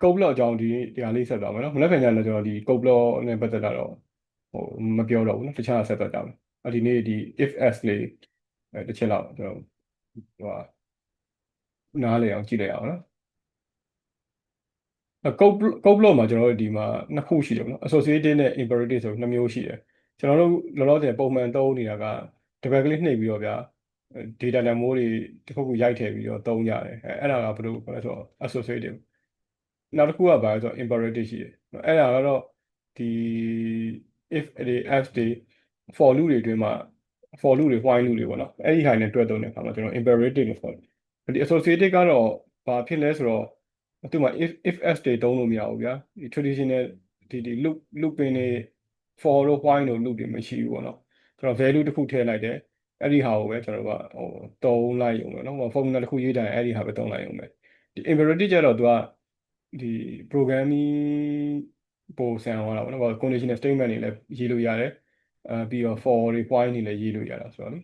ကုတ်ဘလော့အကြောင်းဒီဟာလေးဆက်သွားမယ်နော်မနေ့ကညလည်းကျွန်တော်ဒီကုတ်ဘလော့နဲ့ပတ်သက်တာတော့ဟိုမပြောတော့ဘူးနော်တခြားဆက်သွားကြမယ်ဒီနေ့ဒီ if s လေးတစ်ချက်လောက်ကျွန်တော်ဟိုဟာနားလည်အောင်ကြည့်လိုက်အောင်နော်ကုတ်ဘလော့မှာကျွန်တော်တို့ဒီမှာနှစ်ခုရှိတယ်နော် associated နဲ့ imperative ဆိုနှစ်မျိုးရှိတယ်ကျွန်တော်တို့လောလောဆယ်ပုံမှန်သုံးနေတာကတပတ်ကလေးနှိပ်ပြီးတော့ဗျာ data တန်ဖိုးတွေတစ်ခုခုရိုက်ထည့်ပြီးတော့သုံးကြတယ်အဲ့ဒါကဘယ်လိုခေါ်လဲဆိုတော့ associative နောက်တစ်ခုကဘာလဲဆိုတော့ imperative ရှိတယ်အဲ့ဒါကတော့ဒီ if တွေ else တွေ for loop တွေအတွင်းမှာ for loop တွေ while loop တွေပေါ့နော်အဲ့ဒီဟာနဲ့တွဲသုံးတဲ့အခါမှာကျွန်တော် imperative လို့ခေါ်တယ်ဒီ associative ကတော့ဘာဖြစ်လဲဆိုတော့သူ့မှာ if else တွေသုံးလို့မရဘူးဗျာဒီ traditional ဒီ loop ပင်တွေ for တို့ while တို့ loop တွေမရှိဘူးပေါ့နော်ကျွန်တော် value တစ်ခုထည့်လိုက်တယ်အဲ့ဒီဟာကိုပဲကျွန်တော်တို့ကသုံးလိုက်ရုံပဲเนาะ formula တစ်ခုရေးတိုင်းအဲ့ဒီဟာပဲသုံးလိုက်ရုံပဲဒီ imperative ကျတော့သူကဒီ programming ပုံစံဟောတာပေါ့နော် conditional statement တွေလည်းရေးလို့ရတယ်ပြီးတော့ for တွေ while တွေလည်းရေးလို့ရတာဆိုတော့လေ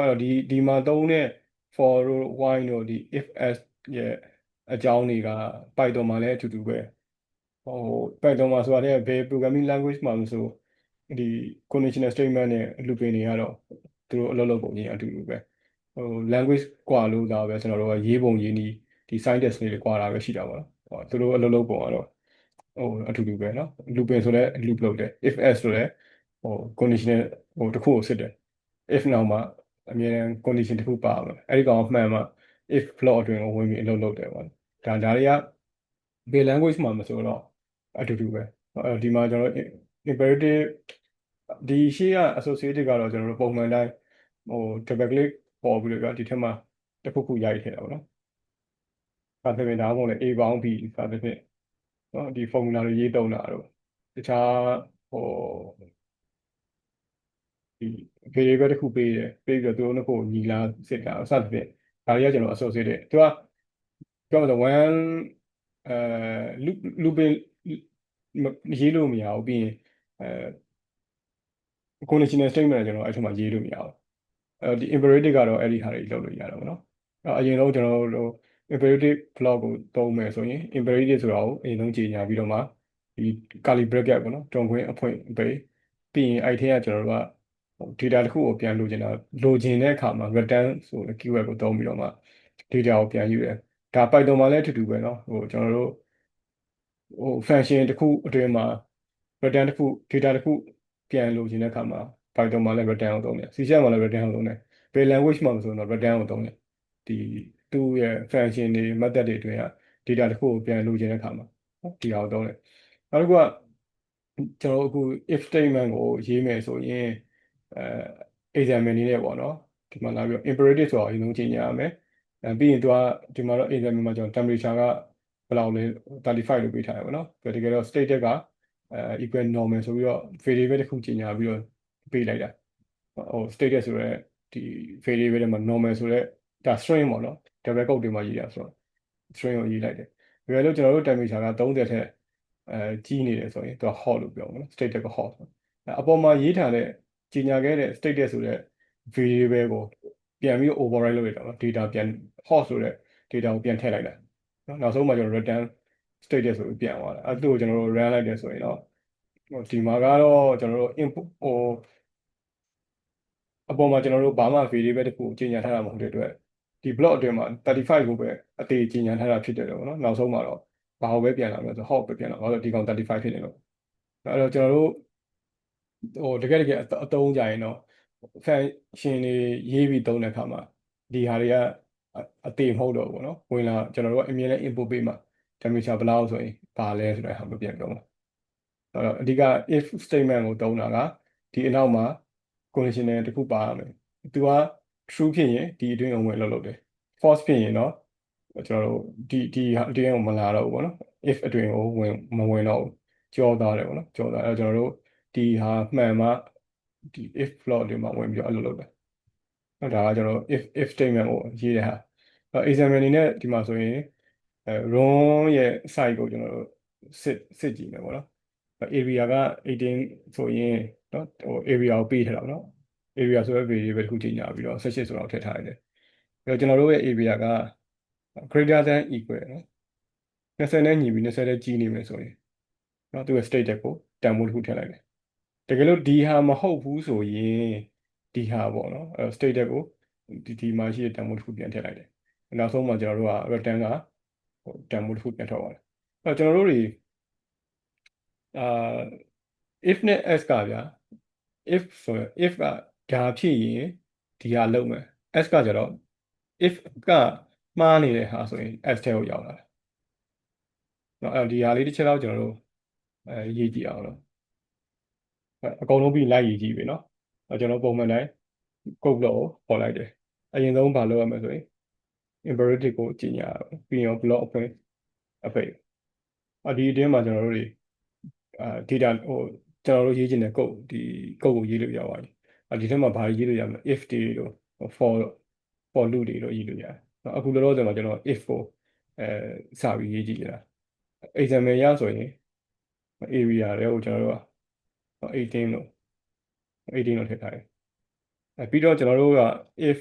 တော့ဒီမှာသုံးတဲ့ for တို့ while တို့ဒီ if else ရဲ့အကြောင်းတွေက Python မှာလည်းအတူတူပဲPython မှာဆိုတာလည်းဘယ် programming language မှာမဆိုဒီ conditional statement နဲ့ looping တွေကတော့သူတို့အလုပ်လုပ်ပုံချင်းအတူတူပဲlanguage ကွာလို့ဒါပဲကျွန်တော်တို့ကရေးပုံရေးနည်းဒီ syntax လေးတွေကွာတာပဲရှိတာပေါ့နော်သူတို့အလုပ်လုပ်ပုံကတော့အတူတူပဲเนาะ looping ဆိုလည်း loop လုပ်တယ် if else ဆိုလည်းconditional တစ်ခုကိုစစ်တယ် if နောက်မှာအမြဲတမ်း condition တစ်ခုပါမယ်အဲ့ဒီကောင်မှန်မှာ if float အတွင်းကိုဝင်ပြီးအလုပ်လုပ်တယ်ပေါ့ဒါတွေကဘယ် language မှာမဆိုတော့အတူတူပဲဒီမှာကျွန်တော် imperative ဒီရှေ့က associative ကတော့ကျွန်တော်တို့ပုံမှန်တိုင်းdouble click ပေါ်ပြီးတော့ဒီထက်မှတစ်ခုခုရိုက်ထည့်တာပေါ့နော်ဒါပေမဲ့ဒါမှမဟုတ်လေ A ပေါင်း B စသဖြင့်ဒီ formula တွေရေးသုံးတာတော့တခြားဟိုဒီ variable တစ်ခုပေးတယ်ပေးပြီးတော့သူတို့နှစ်ခုညီလားစစ်တာစသဖြင့်ဒါတွေကကျွန်တော် associative သူကပြောမှဆို one အဲ looping ရေးလို့မရဘူးပြီးရင်conditional statement ကျွန်တော်အဲ့ထက်မှရေးလို့မရဘူးဒီ imperative ကတော့အဲ့ဒီဟာတွေလုပ်လို့ရတာပေါ့နော်အရင်ဆုံးကျွန်တော်တို့ imperative block ကိုသုံးမယ်ဆိုရင် imperative ဆိုတာကိုအရင်ဆုံးကြေညာပြီးတော့မှဒီ curly bracket ပေါ့နော်တွန်ခွင်းအဖွင့်ပေးပြီးရင်အဲ့ထဲကကျွန်တော်တို့က data တစ်ခုကိုပြန်လိုချင်တဲ့အခါမှာ return ဆိုတဲ့ keyword ကိုသုံးပြီးတော့မှ data ကိုပြန်ယူတယ်ဒါ Python မှာလည်းအတူတူပဲเนาะကျွန်တော်တို့function တစ်ခုအတွင်းမှာ return တစ်ခု data တစ်ခုပြန်လိုချင်တဲ့အခါမှာ Python မှာလည်း return ကိုသုံးတယ် C# မှာလည်း return ကိုသုံးတယ်ဘယ် language မှာမဆိုတော့ return ကိုသုံးတယ်ဒီသူ့ရဲ့ function တွေ method တွေအတွင်းက data တစ်ခုကိုပြန်လိုချင်တဲ့အခါမှာဒီဟာကိုသုံးတယ်နောက်တစ်ခုကကျွန်တော်အခု if statement ကိုရေးမယ်ဆိုရင်example အနေနဲ့ပေါ့နော်ဒီမှာလာပြီးတော့ imperative ဆိုတော့အရင်ဆုံးချိန်ညာရမယ်ပြီးရင်သူကဒီမှာတော့ example မှာကျွန်တော် temperature ကဘယ်လောက်လဲ35လို့ပေးထားတယ်ပေါ့နော်တကယ်တော့ stated ကequal normal ဆိုပြီးတော့ variable တစ်ခုချိန်ညာပြီးတော့ပေးလိုက်တာstatus ဆိုတော့ဒီ variable ထဲမှာ normal ဆိုတော့ဒါ string ပေါ့နော် double quote တွေမှာရေးတာဆိုတော့ string ကိုရေးလိုက်တယ်ဒါပေမဲ့ကျွန်တော်တို့ temperature က30ထက်ကြီးနေတယ်ဆိုရင်သူက hot လို့ပြောမှာနော် status က hot အပေါ်မှာရေးထားတဲ့ကြီးညာခဲ့တဲ့ status ဆိုတဲ့ variable ကိုပြန်ပြီး override လုပ်ရတာနော် data ပြန် hot ဆိုတဲ့ data ကိုပြန်ထည့်လိုက်တာနော်နောက်ဆုံးမှာကျွန်တော် return status ဆိုပြီးပြန်သွားတာအဲ့ဒါကိုကျွန်တော်တို့ run လိုက်တယ်ဆိုရင်တော့ဒီမှာကတော့ကျွန်တော်တို့ input အပေါ်မှာကျွန်တော်တို့ဘာမှ variable တစ်ခုကြီးညာထားတာမဟုတ်တဲ့အတွက်ဒီ block အတွင်းမှာ35ကိုပဲအသေးကြီးညာထားတာဖြစ်တယ်လို့ပေါ့နော်နောက်ဆုံးမှာတော့ဘာကိုပဲပြန်လာမလဲဆို hot ပဲပြန်လာဘာလို့ဒီကောင်35ဖြစ်နေလို့အဲ့တော့ကျွန်တော်တို့တကယ်အသုံးကြရင်တော့ function တွေရေးပြီးသုံးတဲ့အခါမှာဒီဟာတွေကအသေးမဟုတ်တော့ဘူးပေါ့နော်ဝင်လာကျွန်တော်တို့ကအမြဲတမ်း input ပေးမှာ temperature ဘယ်လောက်ဆိုရင်ဘာလဲဆိုတဲ့ဟာကိုပြန်ပြောမှာအဲ့တော့အဓိက if statement ကိုသုံးတာကဒီအနောက်မှာ conditional တစ်ခုပါရမယ်သူက true ဖြစ်ရင်ဒီအတွင်းကိုဝင်လုပ်တယ် false ဖြစ်ရင်တော့ကျွန်တော်တို့ဒီအတွင်းကိုမလာတော့ဘူးပေါ့နော် if အတွင်းကိုမဝင်တော့ဘူးကြောသွားတယ်ပေါ့နော်ကြောသွားအဲ့တော့ကျွန်တော်တို့ဒီဟာမှန်မှဒီ if float တွေမှာဝင်ပြီးတော့အဲ့လိုလုပ်တယ်ဒါကကျွန်တော် if statement ကိုရေးတဲ့ဟာexample အနေနဲ့ဒီမှာဆိုရင်run ရဲ့ size ကိုကျွန်တော်တို့စစ်ကြည့်မယ်ပေါ့နော်area က18ဆိုရင်เนาะarea ကိုပေးထားတာပေါ့နော် area ဆိုတဲ့ variable တစ်ခုချိန်ညာပြီးတော့18ဆိုတော့ထည့်ထားရတယ်ကျွန်တော်တို့ရဲ့ area က greater than equal နော်20နဲ့ညီပြီး20နဲ့ကြီးနေမယ်ဆိုရင်နော်သူရဲ့ state တက်ကိုတန်ဖိုးတစ်ခုထည့်လိုက်တယ်တကယ်လို့ဒီဟာမဟုတ်ဘူးဆိုရင်ဒီဟာပေါ့နော်state တက်ကိုဒီမှာရှိတဲ့တန်ဖိုးတစ်ခုပြန်ထည့်လိုက်တယ်နောက်ဆုံးမှာကျွန်တော်တို့က return ကတန်ဖိုးတစ်ခုပြန်ထုတ်ပါတယ်ကျွန်တော်တို့တွေအာ if နဲ့ s ကဗျာ if ဆိုရင် if ကဒါဖြစ်ရင်ဒီဟာလုံးမယ် s ကကြတော့ if ကမှားနေတဲ့ဟာဆိုရင် s ထဲကိုရောက်လာတယ်เนาะဒီဟာလေးတစ်ချက်တော့ကျွန်တော်တို့ရေးကြည့်အောင်လို့အကုန်လုံးပြီးလိုက်ရေးကြည့်ပြီเนาะကျွန်တော်ပုံမှန်တိုင်း code လို့ပေါ်လိုက်တယ်အရင်ဆုံးဘာလုပ်ရမလဲဆိုရင် imperative ကိုကြီးညာပြီးရင် block အဖွင့်အပိတ်ဒီအတွင်းမှာကျွန်တော်တို့တွေdata ကျွန်တော်တို့ရေးချင်တဲ့ code ဒီ code ကိုရေးလို့ရပါတယ်ဒီထဲမှာဘာရေးလို့ရမလဲ if တွေတို့ for loop တွေတို့ရေးလို့ရတယ်အခုလောလောဆယ်မှာကျွန်တော် if ကိုစပြီးရေးကြည့်ကြတာ example ရဆိုရင် area တွေကိုကျွန်တော်တို့က18လို့ထည့်ထားတယ်ပြီးတော့ကျွန်တော်တို့က if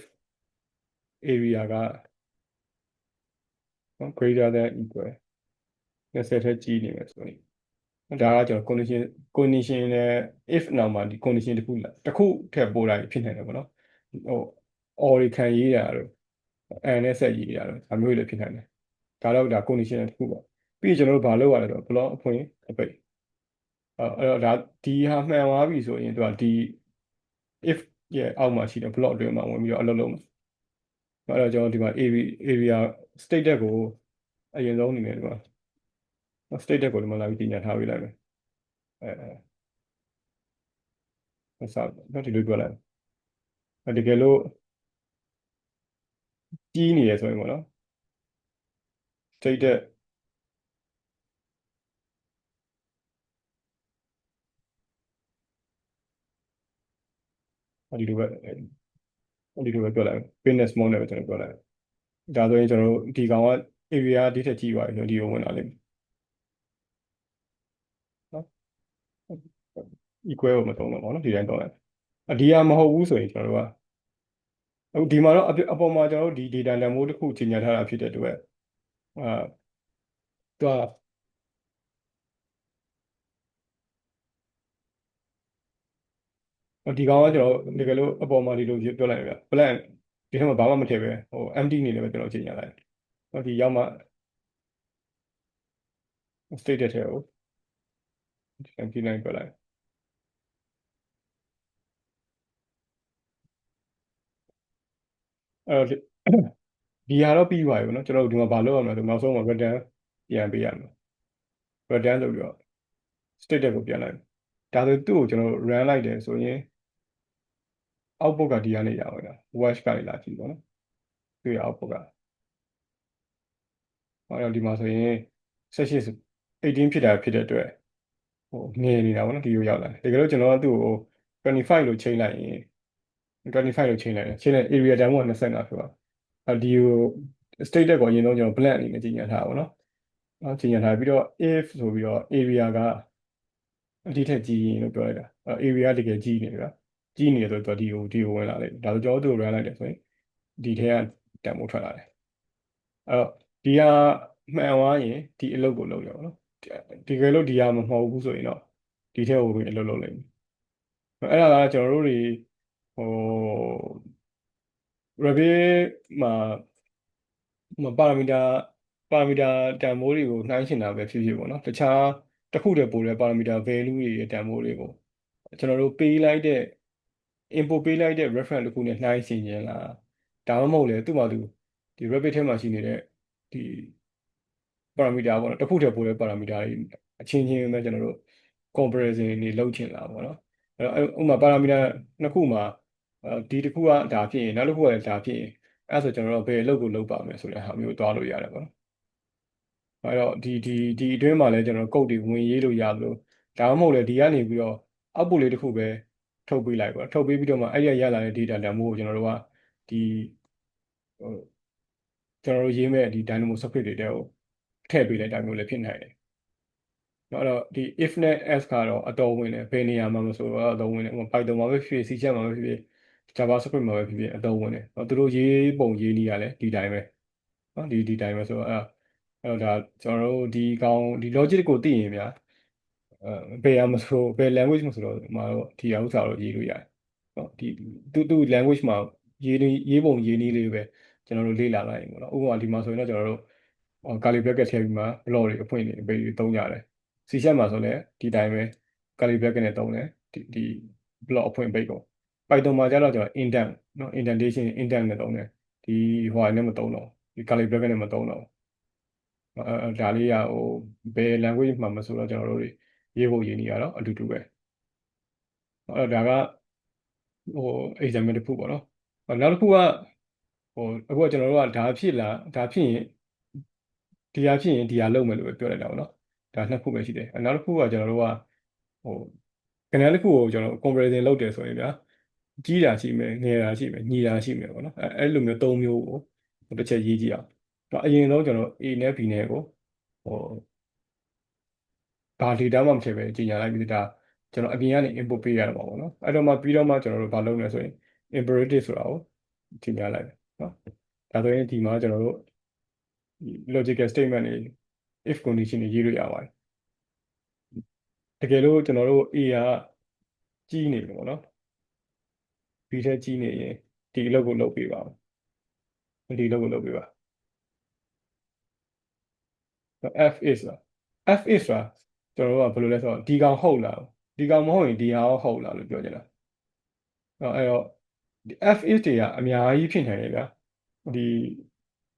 area က greater than equal 20ထက်ကြီးနေမယ်ဆိုရင်ဒါကကျွန်တော် condition နဲ့ if နောက်မှာဒီ condition တစ်ခုထည့်ပို့လိုက်ဖြစ်နေတယ်ပေါ့နော်or ခံရေးတာတို့ and နဲ့ဆက်ရေးတာတို့ဒါမျိုးတွေဖြစ်နေတယ်ဒါတော့ဒါ condition တစ်ခုပေါ့ပြီးကျွန်တော်တို့ဘာလုပ်ရလဲဆိုတော့ block အဖွင့်အပိတ်အဲ့တော့ဒါဒီဟာမှန်သွားပြီဆိုရင်သူကဒီ if ရဲ့အောက်မှာရှိတဲ့ block အတွင်းမှာဝင်ပြီးတော့အလုပ်လုပ်မယ်အဲ့တော့ကျွန်တော်ဒီမှာ area state တက်ကိုအရင်ဆုံးအနေနဲ့ဒီမှာ state တက်ကိုဒီမှာလာပြီးပြင်ညာထားပေးလိုက်မယ်ဆက်တော့ဒီလိုပြောလိုက်တကယ်လို့ကြီးနေရဆိုရင်ပေါ့နော် state တက်ဒီလိုပဲပြောလိုက် business mode နဲ့ပဲကျွန်တော်ပြောလိုက်ဒါဆိုရင်ကျွန်တော်တို့ဒီကောင်က area ဒီထက်ကြီးသွားပြီဆိုဒီကိုဝင်လာလိမ့်မယ်နော် equal ကိုမသုံးတော့ပါဘူးနော်ဒီတိုင်းတော့လိုက်ဒီဟာမဟုတ်ဘူးဆိုရင်ကျွန်တော်တို့ကအခုဒီမှာတော့အပေါ်မှာကျွန်တော်တို့ဒီ data တန်ဖိုးတစ်ခုကြီးညာထားတာဖြစ်တဲ့အတွက်သူကဒီကောင်ကကျွန်တော်တကယ်လို့အပေါ်မှာဒီလိုပြောလိုက်ရပြ blank ဒီထဲမှာဘာမှမထည့်ပဲempty နေလည်းပဲကျွန်တော်ကြီးညာလိုက်ဒီရောက်မှ state တဲ့ထဲကို empty line ပြလိုက်အဲ့တော့ဒီဟာတော့ပြီးပါပြီပေါ့နော်ကျွန်တော်တို့ဒီမှာဘာလုပ်ရမလဲဆိုနောက်ဆုံးမှာ return ပြန်ပေးရမယ် return လုပ်ပြီးတော့ state ကိုပြန်လိုက်ဒါဆိုသူ့ကိုကျွန်တော်တို့ run လိုက်တယ်ဆိုရင် output ကဒီကနေရပါမယ် watch ကနေလာကြည့်ပေါ့နော်သူ့ရဲ့ output ကအဲ့တော့ဒီမှာဆိုရင်18 18ဖြစ်တဲ့အတွက်ငယ်နေတာပေါ့နော်ဒီလိုရောက်လာတယ်တကယ်လို့ကျွန်တော်ကသူ့ကို25လို့ချိန်လိုက်ရင်25လို့ချိန်လိုက်တယ်ချိန်လိုက် area တန်ဖိုးက25ဖြစ်သွားဒီကို state ကိုအရင်ဆုံးကျွန်တော် blank အနေနဲ့ကြီးညာထားပါတော့ကြီးညာထားပြီးတော့ if ဆိုပြီးတော့ area ကအဒီထက်ကြီးရင်လို့ပြောလိုက်တာarea တကယ်ကြီးနေပြီကြီးနေတယ်ဆိုတော့ဒီကိုဝင်လာလိုက်ဒါဆိုကျွန်တော်တို့ run လိုက်တယ်ဆိုရင်ဒီထဲကတန်ဖိုးထွက်လာတယ်အဲ့တော့ဒီဟာမှန်သွားရင်ဒီအလုပ်ကိုလုပ်ရအောင်နော်ဒီကယ်လို့ဒီဟာမမှောက်ဘူးဆိုရင်တော့ဒီထဲကိုဝင်အလုပ်လုပ်လိုက်မယ်အဲ့ဒါကကျွန်တော်တို့တွေဟို Revit မှာပါရမီတာတန်ဖိုးတွေကိုနှိုင်းချင်တာပဲဖြစ်ဖြစ်ပေါ့နော်တခြားတစ်ခုတည်းပို့တဲ့ပါရမီတာ value တွေရဲ့တန်ဖိုးတွေကိုကျွန်တော်တို့ပေးလိုက်တဲ့ input ပေးလိုက်တဲ့ reference တစ်ခုနဲ့နှိုင်းချင်ရင်လားဒါမှမဟုတ်လေသူ့မှာသူဒီ Revit ထဲမှာရှိနေတဲ့ဒီပါရမီတာပေါ့နော်တစ်ခုတည်းပို့တဲ့ပါရမီတာတွေအချင်းချင်းပဲကျွန်တော်တို့ comparison တွေလုပ်ချင်လာပေါ့နော်အဲ့တော့ဥပမာပါရမီတာနှစ်ခုမှာဒီတစ်ခုကဒါဖြစ်ရင်နောက်တစ်ခုကလည်းဒါဖြစ်ရင်အဲ့ဆိုကျွန်တော်တို့ဘယ်အလုပ်ကိုလုပ်ပါမယ်ဆိုတဲ့ဟာမျိုးသွားလို့ရတယ်ပေါ့နော်အဲ့တော့ဒီအတွင်းမှာလည်းကျွန်တော် code တွေဝင်ရေးလို့ရသလိုဒါမှမဟုတ်လေဒီကနေပြီးတော့ output လေးတစ်ခုပဲထုတ်ပေးလိုက်ပေါ့ထုတ်ပေးပြီးတော့မှအဲ့ဒီရလာတဲ့ data တန်ဖိုးကိုကျွန်တော်တို့ကဒီဟိုကျွန်တော်တို့ရေးမဲ့ဒီ Dynamo socket တွေတဲကိုထည့်ပေးလိုက်တာမျိုးလည်းဖြစ်နိုင်တယ်အဲ့တော့ဒီ if နဲ့ else ကတော့အတော်ဝင်တယ်ဘယ်နေရာမှာမဆိုတော့အတော်ဝင်တယ် Python မှာပဲဖြစ်ဖြစ် C# မှာပဲဖြစ်ဖြစ် JavaScript မှာပဲဖြစ်ဖြစ်အတော်ဝင်တယ်သူတို့ရေးပုံရေးနည်းကလည်းဒီတိုင်းပဲ နော်ဒီတိုင်းပဲဆိုတော့အဲ့တော့ဒါကျွန်တော်တို့ဒီ logic ကိုသိရင်ဗျာဘယ်ရမဆိုဘယ် language မဆိုတော့မှာတော့ဒီဥစ္စာတော့ရေးလို့ရတယ်နော်သူ language မှာရေးပုံရေးနည်းလေးပဲကျွန်တော်တို့လေ့လာလိုက်ရင်ပေါ့နော်ဥပမာဒီမှာဆိုရင်တော့ကျွန်တော်တို့curly bracket ထည့်ပြီးမှ block တွေအဖွင့်တွေပေးပြီးသုံးကြတယ် C# မှာဆိုလည်းဒီတိုင်းပဲ curly bracket နဲ့သုံးတယ်ဒီ block အဖွင့်ပိတ်ကို Python မှာကျတော့ကျွန်တော် indent နော် indentation indent နဲ့သုံးတယ်ဒီဟိုနဲ့မသုံးတော့ဒီ curly bracket နဲ့မသုံးတော့ဒါလေးကဘယ် language မှာမဆိုတော့ကျွန်တော်တို့တွေရေးဖို့ရေးနေရတော့အတူတူပဲအဲ့တော့ဒါကexample တစ်ခုပေါ့နော်နောက်တစ်ခုကအခုကကျွန်တော်တို့ကဒါဖြစ်ရင်ဒီဟာဖြစ်ရင်ဒီဟာလုပ်မယ်လို့ပဲပြောလိုက်တာပေါ့နော်ဒါနှစ်ခုပဲရှိတယ်နောက်တစ်ခုကကျွန်တော်တို့ကဟိုကဏ္ဍတစ်ခုကိုကျွန်တော် comparison လုပ်တယ်ဆိုရင်ဗျာကြီးတာရှိမယ်ငယ်တာရှိမယ်ညီတာရှိမယ်ပေါ့နော်အဲ့လိုမျိုး၃မျိုးကိုတစ်ချက်ရေးကြည့်အောင်အရင်ဆုံးကျွန်တော် A နဲ့ B နဲ့ကိုဟိုဘာ data မှမထည့်ပဲကြီးညာလိုက်ပြီးဒါကျွန်တော်အပြင်ကနေ input ပေးရမှာပေါ့နော်အဲ့တော့မှပြီးတော့မှကျွန်တော်တို့ဘာလုပ်လဲဆိုရင် imperative ဆိုတာကိုကြီးညာလိုက်နော်ဒါဆိုရင်ဒီမှာကျွန်တော်တို့ logical statement တွေ if condition တွေရေးလို့ရပါတယ်တကယ်လို့ကျွန်တော်တို့ A ကကြီးနေပြီပေါ့နော် B ထက်ကြီးနေရင်ဒီအလုပ်ကိုလုပ်ပေးပါဦးဒီအလုပ်ကိုလုပ်ပေးပါ F is လား F is လားကျွန်တော်တို့ကဘယ်လိုလဲဆိုတော့ဒီကောင်ဟုတ်လားဒီကောင်မဟုတ်ရင်ဒီဟာရောဟုတ်လားလို့ပြောကြတာအဲ့တော့ F is တွေကအများကြီးဖြစ်နေတယ်ဗျာဒီ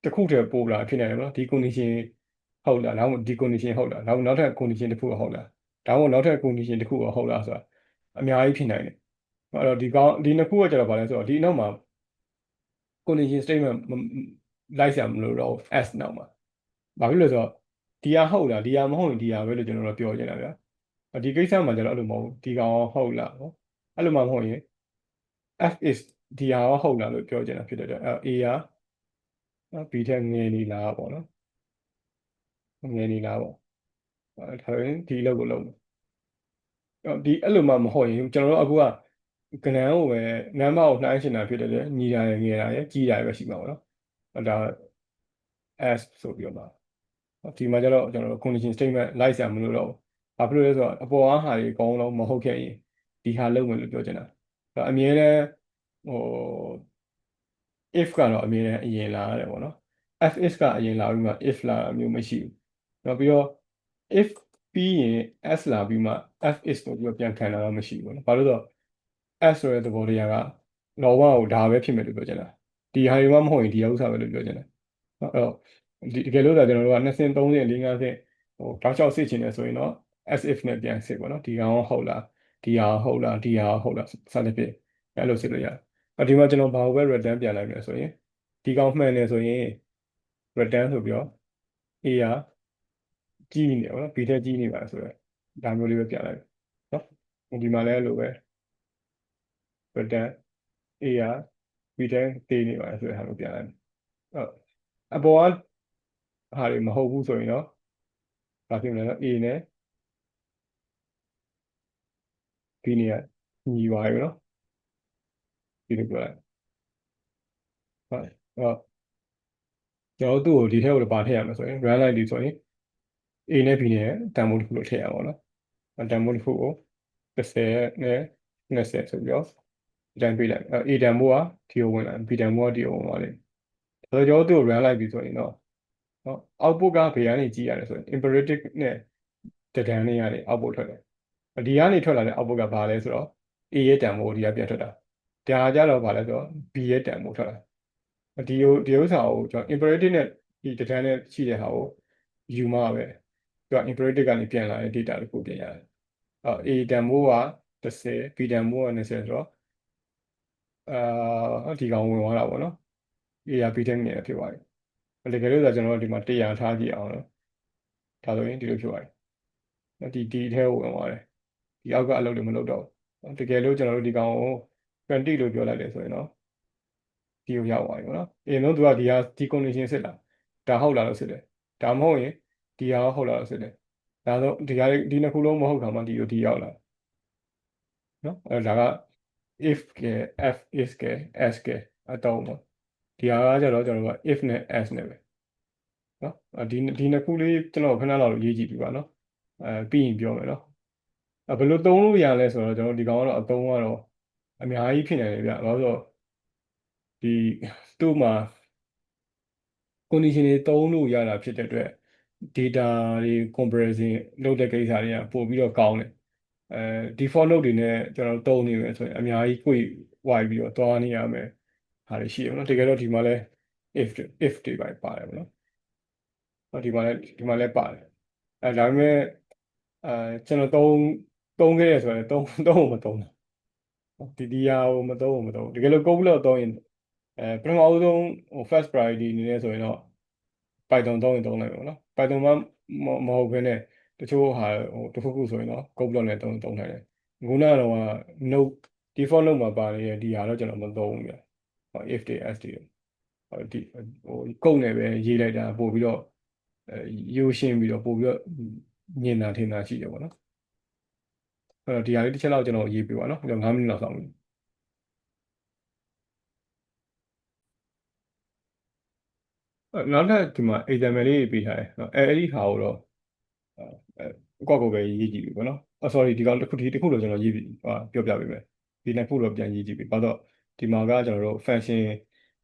တစ်ခုတည်းပို့လာဖြစ်နေတယ်နော်ဒီ condition ဟုတ်လားနောက်ဒီ condition ဟုတ်လားနောက်ထပ် condition တစ်ခုဟုတ်လားဒါမှမဟုတ်နောက်ထပ် condition တစ်ခုဟုတ်လားဆိုတာအများကြီးဖြစ်နိုင်တယ်အဲ့တော့ဒီနှစ်ခုကကျတော့ဘာလဲဆိုတော့ဒီနောက်မှာ condition statement လိုက်ရမလို့တော့ S နောက်မှာဘာဖြစ်လို့လဲဆိုတော့ဒီဟာဟုတ်လားဒီဟာမဟုတ်ရင်ဒီဟာပဲလို့ကျွန်တော်တို့ပြောချင်တာဗျာဒီကိစ္စမှာကျတော့အဲ့လိုမဟုတ်ဘူးဒီကောင်ဟုတ်လားနော်အဲ့လိုမှမဟုတ်ရင် F is ဒီဟာရောဟုတ်လားလို့ပြောချင်တာဖြစ်တဲ့အတွက်A က B ထက်ငယ်နေလားပေါ့နော်ငယ်နေလားပေါ့ဒါရင်ဒီလောက်ကိုလုပ်မယ်အဲ့လိုမှမဟုတ်ရင်ကျွန်တော်တို့အခုကကဏ္ဍကိုပဲနံပါတ်ကိုနှိုင်းရှင်တာဖြစ်တဲ့အတွက်ညီတာရယ်ငယ်တာရယ်ကြီးတာရယ်ပဲရှိမှာပေါ့နော်ဒါ S ဆိုပြီးတော့ဒီမှာကျတော့ကျွန်တော်တို့ condition statement လိုက်စရာမလိုတော့ဘူးဘာဖြစ်လို့လဲဆိုတော့အပေါ်အားဟာတွေအကုန်လုံးမဟုတ်ခဲ့ရင်ဒီဟာလုပ်မယ်လို့ပြောချင်တာအမြဲတမ်းဟို if ကတော့အမြဲတမ်းအရင်လာရတယ်ပေါ့နော် f is ကအရင်လာပြီးမှ if လာမျိုးမရှိဘူးနောက်ပြီးတော့ if ပြီးရင် s လာပြီးမှ f is ဆိုပြီးတော့ပြန်ခံလာတော့မရှိဘူးပေါ့နော်ဘာလို့လဲဆိုတော့ s ဆိုတဲ့သဘောတရားကလောဘကိုဒါပဲဖြစ်မယ်လို့ပြောချင်တာဒီဟာတွေမှမဟုတ်ရင်ဒီဥစ္စာပဲလို့ပြောချင်တယ်အဲ့တော့တကယ်လို့ဒါကျွန်တော်တို့က2ဆင့်3ဆင့်4 5ဆင့်တောက်လျှောက်စစ်ချင်တယ်ဆိုရင်တော့ as if နဲ့ပြန်စစ်ပေါ့နော်ဒီကောင်ဟုတ်လားဒီဟာဟုတ်လားဒီဟာဟုတ်လားစသဖြင့်အဲ့လိုစစ်လို့ရတယ်ဒီမှာကျွန်တော်ဘာကိုပဲ return ပြန်လိုက်မယ်ဆိုရင်ဒီကောင်မှန်တယ်ဆိုရင် return ဆိုပြီးတော့ A ကကြီးနေတယ်ပေါ့နော် B ထက်ကြီးနေပါဆိုတော့ဒါမျိုးလေးပဲပြန်လိုက်နော်ဒီမှာလည်းအဲ့လိုပဲ return A က B ထက်သေးနေပါဆိုတဲ့ဟာမျိုးပြန်လိုက်အပေါ်ကဟာတွေမဟုတ်ဘူးဆိုရင်တော့ဘာဖြစ်မလဲတော့ A နဲ့ B နဲ့ကညီပါပြီနော်ဒီလိုပြောလိုက်ဟုတ်ကျွန်တော်တို့သူ့ကိုဒီထဲကိုပါထည့်ရမယ်ဆိုရင် run လိုက်ပြီဆိုရင် A နဲ့ B နဲ့တန်ဖိုးတစ်ခုလို့ထည့်ရပါတော့နော်တန်ဖိုးတစ်ခုကို30နဲ့20ဆိုပြီးတော့ဒီတိုင်းပေးလိုက် A တန်ဖိုးကဒီကိုဝင်လာ B တန်ဖိုးကဒီကိုဝင်သွားလိမ့်မယ်ကျွန်တော်တို့ run လိုက်ပြီဆိုရင်တော့နော် output ကဘယ်ကနေကြည့်ရတယ်ဆိုရင် imperative နဲ့တဒန်းလေးကနေ output ထွက်တယ်ဒီကနေထွက်လာတဲ့ output ကဘာလဲဆိုတော့ A ရဲ့တန်ဖိုးဒီကပြန်ထွက်တာဒါကြတော့ဘာလဲဆိုတော့ B ရဲ့တန်ဖိုးထွက်လာဒီဥစ္စာကိုကျွန်တော် imperative နဲ့ဒီတဒန်းနဲ့ရှိတဲ့ဟာကိုယူမှာပဲသူက imperative ကနေပြန်လာတဲ့ data တစ်ခုပြန်ရတယ်A တန်ဖိုးက30 B တန်ဖိုးက20ဆိုတော့ဒီကောင်ဝင်သွားတာပေါ့နော် A က B တက်ငယ်ဖြစ်သွားပြီတကယ်လို့ဆိုကျွန်တော်တို့ဒီမှာ100ထားကြည့်အောင်နော်ဒါဆိုရင်ဒီလိုဖြစ်သွားပြီဒီထဲကိုဝင်သွားတယ်ဒီအောက်ကအလုပ်တွေမလုပ်တော့ဘူးတကယ်လို့ကျွန်တော်တို့ဒီကောင်ကို 20 လို့ပြောလိုက်တယ်ဆိုရင်တော့ဒီကိုရောက်သွားပြီပေါ့နော်အရင်ဆုံးသူကဒီ condition စစ်လာဒါဟုတ်လားလို့စစ်တယ်ဒါမဟုတ်ရင်ဒီဟာဟုတ်လားလို့စစ်တယ်ဒါဆိုဒီနှစ်ခုလုံးမဟုတ်တာမှဒီရောက်လာနော်ဒါက if က f is က s ကအတောင်းပေါ့ဒီဟာကကျတော့ကျွန်တော်တို့က if နဲ့ s နဲ့ပဲ နော်ဒီနှစ်ခုလေးကျွန်တော်ခဏလောက်ရေးကြည့်ပြပါနော်ပြီးရင်ပြောမယ်နော်ဘယ်လိုသုံးလို့ရလဲဆိုတော့ကျွန်တော်ဒီကောင်ကတော့အသုံးကတော့အများကြီးဖြစ်နေတယ်ဗျဘာလို့လဲဆိုတော့ဒီသူ့မှာ condition တွေသုံးလို့ရတာဖြစ်တဲ့အတွက် data တွေ comparison လုပ်တဲ့ကိစ္စတွေကပို့ပြီးတော့ကောင်းတယ်အဲ default လုပ်တွေနဲ့ကျွန်တော်တို့သုံးနေမယ်ဆိုရင်အများကြီးကိုယ်ဝိုက်ပြီးတော့သွားနေရမယ်ဟာတွေရှိတယ်နော်တကယ်တော့ဒီမှာလဲ if တွေပါတယ်ပေါ့နော်ဒီမှာလဲပါတယ်ဒါပေမဲ့အဲကျွန်တော်သုံးခဲ့ရဆိုရင်သုံးဖို့မသုံးဘူးဒီဟာကိုမသုံးတကယ်လို့ကိုယ်ဘလို့သုံးရင်ပထမအဆုံးfirst priority အနေနဲ့ဆိုရင်တော့ Python သုံးရင်သုံးလိုက်ပါတော့နော် Python မဟုတ်ဘဲနဲ့တချို့ဟာတစ်ခုခုဆိုရင်တော့ code block နဲ့သုံးနိုင်တယ်ခုနကတော့ node default node မှာပါနေတဲ့ဒီဟာတော့ကျွန်တော်မသုံးဘူးဗျif တွေ s တွေဒီcode နဲ့ပဲရေးလိုက်တာပို့ပြီးတော့ရိုးရှင်းပြီးတော့ပို့ပြီးတော့ညင်တာထင်တာရှိတယ်ပေါ့နော်အဲ့တော့ဒီဟာလေးတစ်ချက်လောက်ကျွန်တော်ရေးပြပါနော်5 မိနစ်လောက်ဆောင်ပြီနောက်ထပ်ဒီမှာ example လေးပေးထားတယ်အဲ့ဒီဟာကိုတော့ကောက်ကိုပဲရေးကြည့်ပြီပေါ့နော်sorry ဒီကောင်တစ်ခုတော့ကျွန်တော်ရေးပြီပြောပြပေးမယ်ဒီနှစ်ခုတော့ပြန်ရေးကြည့်ပြီဘာလို့ဒီမှာကကျွန်တော်တို့ function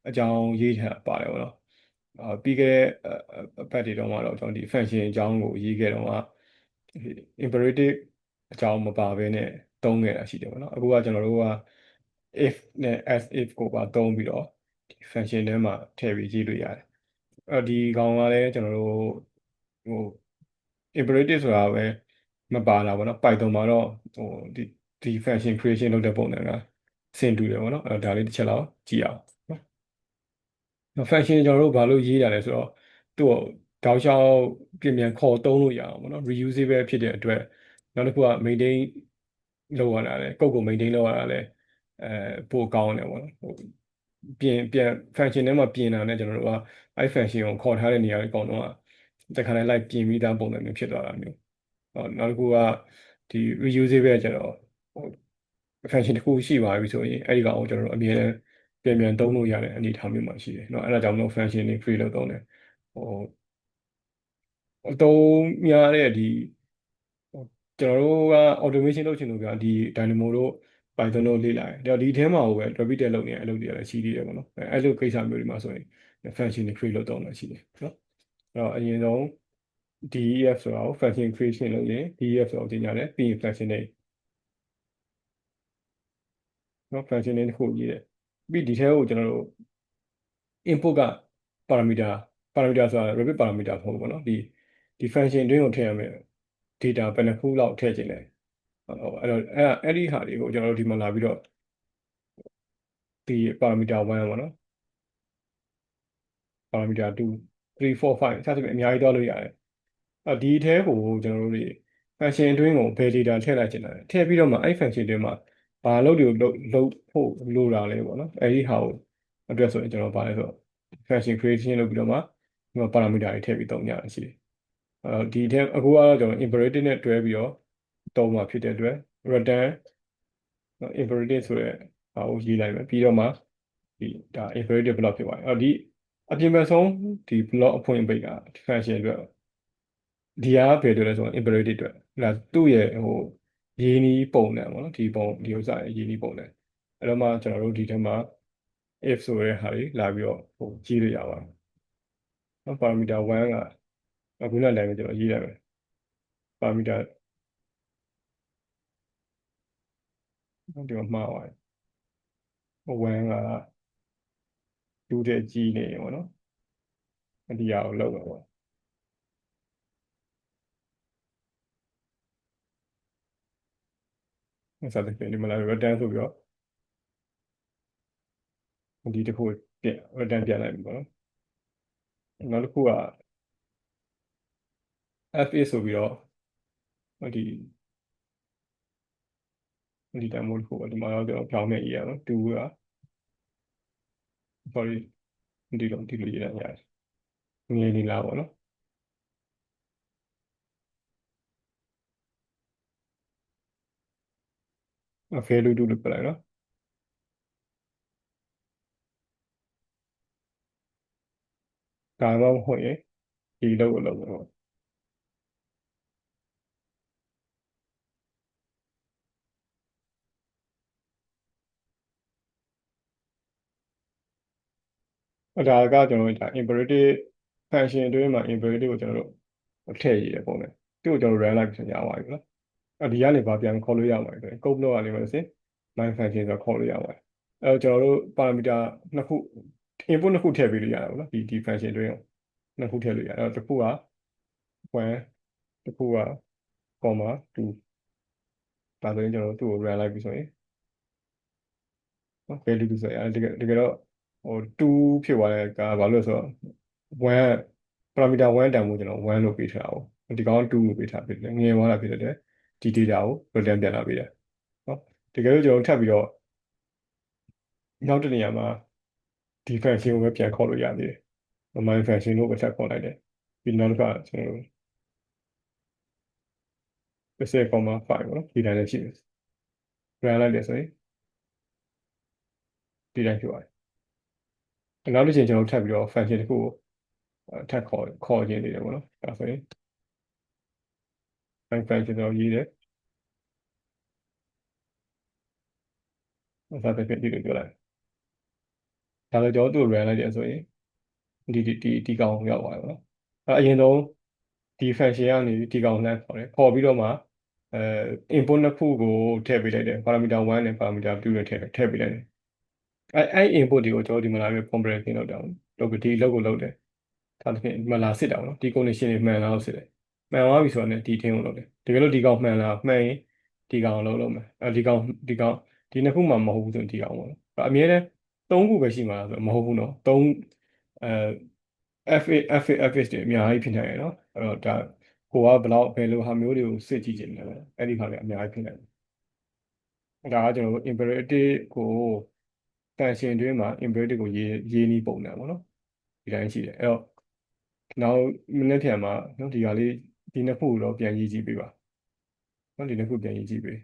အကြောင်းရေးထားပါတယ်ပေါ့နော်ပြီးခဲ့တဲ့အပတ်တွေတော့မှတော့ကျွန်တော်ဒီ function အကြောင်းကိုရေးခဲ့တော့မှ imperative အကြောင်းမပါဘဲနဲ့သုံးခဲ့တာရှိတယ်ပေါ့နော်အခုကကျွန်တော်တို့က if နဲ့ as if ကိုပါသုံးပြီးတော့ဒီ function ထဲမှာထည့်ပြီးရေးလို့ရတယ်ဒီကောင်ကလည်းကျွန်တော်တို့ဟို imperative ဆိုတာပဲမပါလာဘောနော် Python မှာတော့ဒီ function creation လုပ်တဲ့ပုံစံကဆင်တူတယ်ပေါ့နော်ဒါလေးတစ်ချက်လောက်ကြည့်အောင်နော် function ကျွန်တော်တို့ဘာလို့ရေးတာလဲဆိုတော့သူ့ကိုတောက်လျှောက်ပြင်ပြန်ခေါ်သုံးလို့ရအောင်ပေါ့နော် reusable ဖြစ်တဲ့အတွက်နောက်တစ်ခုက maintain လုပ်ရတာလဲကိုယ့်ကို maintain လုပ်ရတာလဲပိုကောင်းတယ်ပေါ့နော်ပြန် function ထဲမှာပြင်တာနဲ့ကျွန်တော်တို့ကအဲ့ function ကိုခေါ်ထားတဲ့နေရာတွေအကုန်လုံးကတခါတည်းလိုက်ပြင်ပြီးသားပုံစံမျိုးဖြစ်သွားတာမျိုးနောက်တစ်ခုကဒီ reusable ကျတော့function တစ်ခုရှိပါပြီဆိုရင်အဲ့ဒီကောင်ကိုကျွန်တော်တို့အမြဲတမ်းပြန်သုံးလို့ရတဲ့အနေအထားမျိုးမှာရှိတယ်เนาะအဲ့ဒါကြောင့်မလို့ function တွေ free လို့သုံးတယ်ဟိုအသုံးများတဲ့ဒီဟိုကျွန်တော်တို့က automation လုပ်ချင်လို့ကဒီ Dynamo တို့ Python တို့လေ့လာတယ်ဒီထဲမှာပဲ repeated လုပ်နေတဲ့အလုပ်တွေကလည်းရှိသေးတယ်ပေါ့နော်အဲ့လိုကိစ္စမျိုးတွေမှာဆိုရင် function တွေ free လို့သုံးတာရှိတယ်เนาะအဲ့တော့အရင်ဆုံး DEF ဆိုတာကို function creation လုပ်ရင် DEF ဆိုတော့တင်ကြတယ်ပြီးရင် function တွေနော် function တွေတစ်ခုရေးတယ်ပြီးဒီထဲကိုကျွန်တော်တို့ input က parameter ဆိုတာ rapid parameter မဟုတ်ဘူးပေါ့နော်ဒီ function တွင်းကိုထည့်ရမယ် data ဘယ်နှခုလောက်ထည့်ခြင်းလဲအဲ့တော့အဲ့ဒီဟာတွေကိုကျွန်တော်တို့ဒီမှာလာပြီးတော့ဒီ parameter 1ပေါ့နော် parameter 2 3 4 5စသဖြင့်အများကြီးသွားလို့ရတယ်ဒီထဲကိုကျွန်တော်တို့တွေ function အတွင်းကိုဘယ် data ထည့်လိုက်ချင်တာလဲထည့်ပြီးတော့မှအဲ့ function အတွင်းမှာဘာလုပ်တွေကိုလုပ်ဖို့လိုတာလဲပေါ့နော်အဲ့ဒီဟာကိုအတွက်ဆိုရင်ကျွန်တော်ဘာလဲဆိုတော့ function creation လုပ်ပြီးတော့မှဒီမှာ parameter တွေထည့်ပြီးသုံးကြရရှိတယ်ဒီထဲအခုကတော့ကျွန်တော် imperative နဲ့တွဲပြီးတော့သုံးမှာဖြစ်တဲ့အတွက် return imperative ဆိုတဲ့ဟာကိုရေးလိုက်မယ်ပြီးတော့မှဒီဒါ imperative block ဖြစ်သွားတယ်ဒီအပြင်ဘက်ဆုံးဒီ block အဖွင့်ပိတ်က function အတွက်ဒီဟာကဘယ်အတွက်လဲဆိုတော့ imperative အတွက်ဒါသူ့ရဲ့ရင်းနှီးပုံစံပေါ့နော်ဒီဥစ္စာရဲ့ရင်းနှီးပုံစံအဲ့တော့မှကျွန်တော်တို့ဒီထဲမှာ if ဆိုတဲ့ဟာလေးလာပြီးတော့ကြီးလို့ရပါတယ်နော် parameter 1ကအခုနတိုင်းပဲကျွန်တော်ရေးလိုက်မယ် parameter ဒီမှာမှားပါတယ်1က2တဲ့ကြီးနေပေါ့နော်ဒီဟာကိုလောက်တော့ဆက်တဲ့ဒီမှာလာ return ဆိုပြီးတော့ဒီတစ်ခုပြန် return ပြန်လိုက်ပြီပေါ့နော်နောက်တစ်ခုက fa ဆိုပြီးတော့ဒီတန်ဖိုးတစ်ခုပေါ့ဒီမှာတော့ကျွန်တော်ဖြောင်းနေရေးရအောင်2က sorry ဒီလိုရေးရရတယ်ငယ်နေလားပေါ့နော်fair လို့လုပ်ပြလိုက်နော်ဒါမှမဟုတ်ရင် ဒီလုပ်ကိုလုပ်မယ်ပေါ့ဒါကကျွန်တော်တို့ဒါ imperative function အတွင်းမှာ imperative ကိုကျွန်တော်တို့ထည့်ရည်ရပုံနဲ့သူ့ကိုကျွန်တော် run လိုက်ဆိုရပါပြီနော်ဒီကနေဘာပြန်ခေါ်လို့ရမှာလဲဆိုရင် code လောက်ကနေမှဆိုရင် main function ဆိုခေါ်လို့ရပါတယ်ကျွန်တော်တို့ parameter နှစ်ခု input နှစ်ခုထည့်ပေးလို့ရတာပေါ့နော်ဒီ function အတွင်းကိုနှစ်ခုထည့်လို့ရတယ်တစ်ခုက1တစ်ခုက comma 2ဒါဆိုရင်ကျွန်တော်တို့သူ့ကို run လိုက်ပြီဆိုရင်နော် value 2ဆိုရင်တကယ်တော့2ဖြစ်သွားတဲ့ကဘာလို့လဲဆိုတော့1 parameter 1တန်ဖိုးကျွန်တော်1လို့ပေးထားတာ哦ဒီကောင်က2လို့ပေးထားပြီလေငယ်သွားတာဖြစ်တဲ့ဒီ data ကို return ပြန်လာပေးတယ်နော်တကယ်လို့ကျွန်တော်ထပ်ပြီးတော့နောက်တစ်နေရာမှာဒီ function ကိုပဲပြန်ခေါ်လို့ရသေးတယ် main function လို့ပဲဆက်ခေါ်လိုက်တယ်ပြီးနောက်တစ်ခါကျွန်တော်တို့10.5ပေါ့နော်ဒီတိုင်းလည်းရှိတယ် run လိုက်တယ်ဆိုရင်ဒီတိုင်းဖြစ်သွားတယ်နောက်တစ်ချိန်ကျွန်တော်ထပ်ပြီးတော့ function တစ်ခုကိုထပ်ခေါ်ခြင်းနေတယ်ပေါ့နော်ဒါဆိုရင် main function ကျွန်တော်ရေးတယ်စသဖြင့်ဒီလိုပြောလိုက်ဒါဆိုကျွန်တော်သူ့ run လိုက်တယ်ဆိုရင်ဒီကောင်ရောက်သွားတယ်ပေါ့နော်အရင်ဆုံးဒီ function ကနေဒီကောင်လှမ်းခေါ်တယ်ခေါ်ပြီးတော့မှinput နှစ်ခုကိုထည့်ပေးလိုက်တယ် parameter 1နဲ့ parameter 2နဲ့ထည့်ပေးလိုက်တယ်အဲ့ input တွေကိုကျွန်တော်ဒီမှာလာပြီး comparison လုပ်တာလုပ်ပြီးဒီလုပ်ကိုလုပ်တယ်ဒါတစ်ဖြင့်ဒီမှာလာစစ်တာပေါ့နော်ဒီ condition တွေမှန်လားလို့စစ်တယ်မှန်သွားပြီဆိုတော့ ਨੇ ဒီ thing ကိုလုပ်တယ်တကယ်လို့ဒီကောင်မှန်လားမှန်ရင်ဒီကောင်လုပ်မယ်ဒီနှစ်ခုမှမဟုတ်ဘူးဆိုရင်ဒီကောင်ပေါ့နော်အမြဲတမ်း3ခုပဲရှိမှာဆိုတော့မဟုတ်ဘူးနော်3အဲ FA တွေအများကြီးဖြစ်နေတယ်နော်အဲ့တော့ဒါကိုကဘယ်လိုဟာမျိုးတွေကိုစစ်ကြည့်ချင်တယ်လဲအဲ့ဒီဟာတွေအများကြီးဖြစ်နေတယ်ဒါကကျွန်တော်တို့ imperative ကို function တွင်းမှာ imperative ကိုရေးနည်းပုံစံပေါ့နော်ဒီတိုင်းရှိတယ်အဲ့တော့နောက်မိနစ်ဖြန်မှာနော်ဒီဟာလေးဒီနှစ်ခုကိုတော့ပြန်ရေးကြည့်ပေးပါနော်ဒီနှစ်ခုပြန်ရေးကြည့်ပေး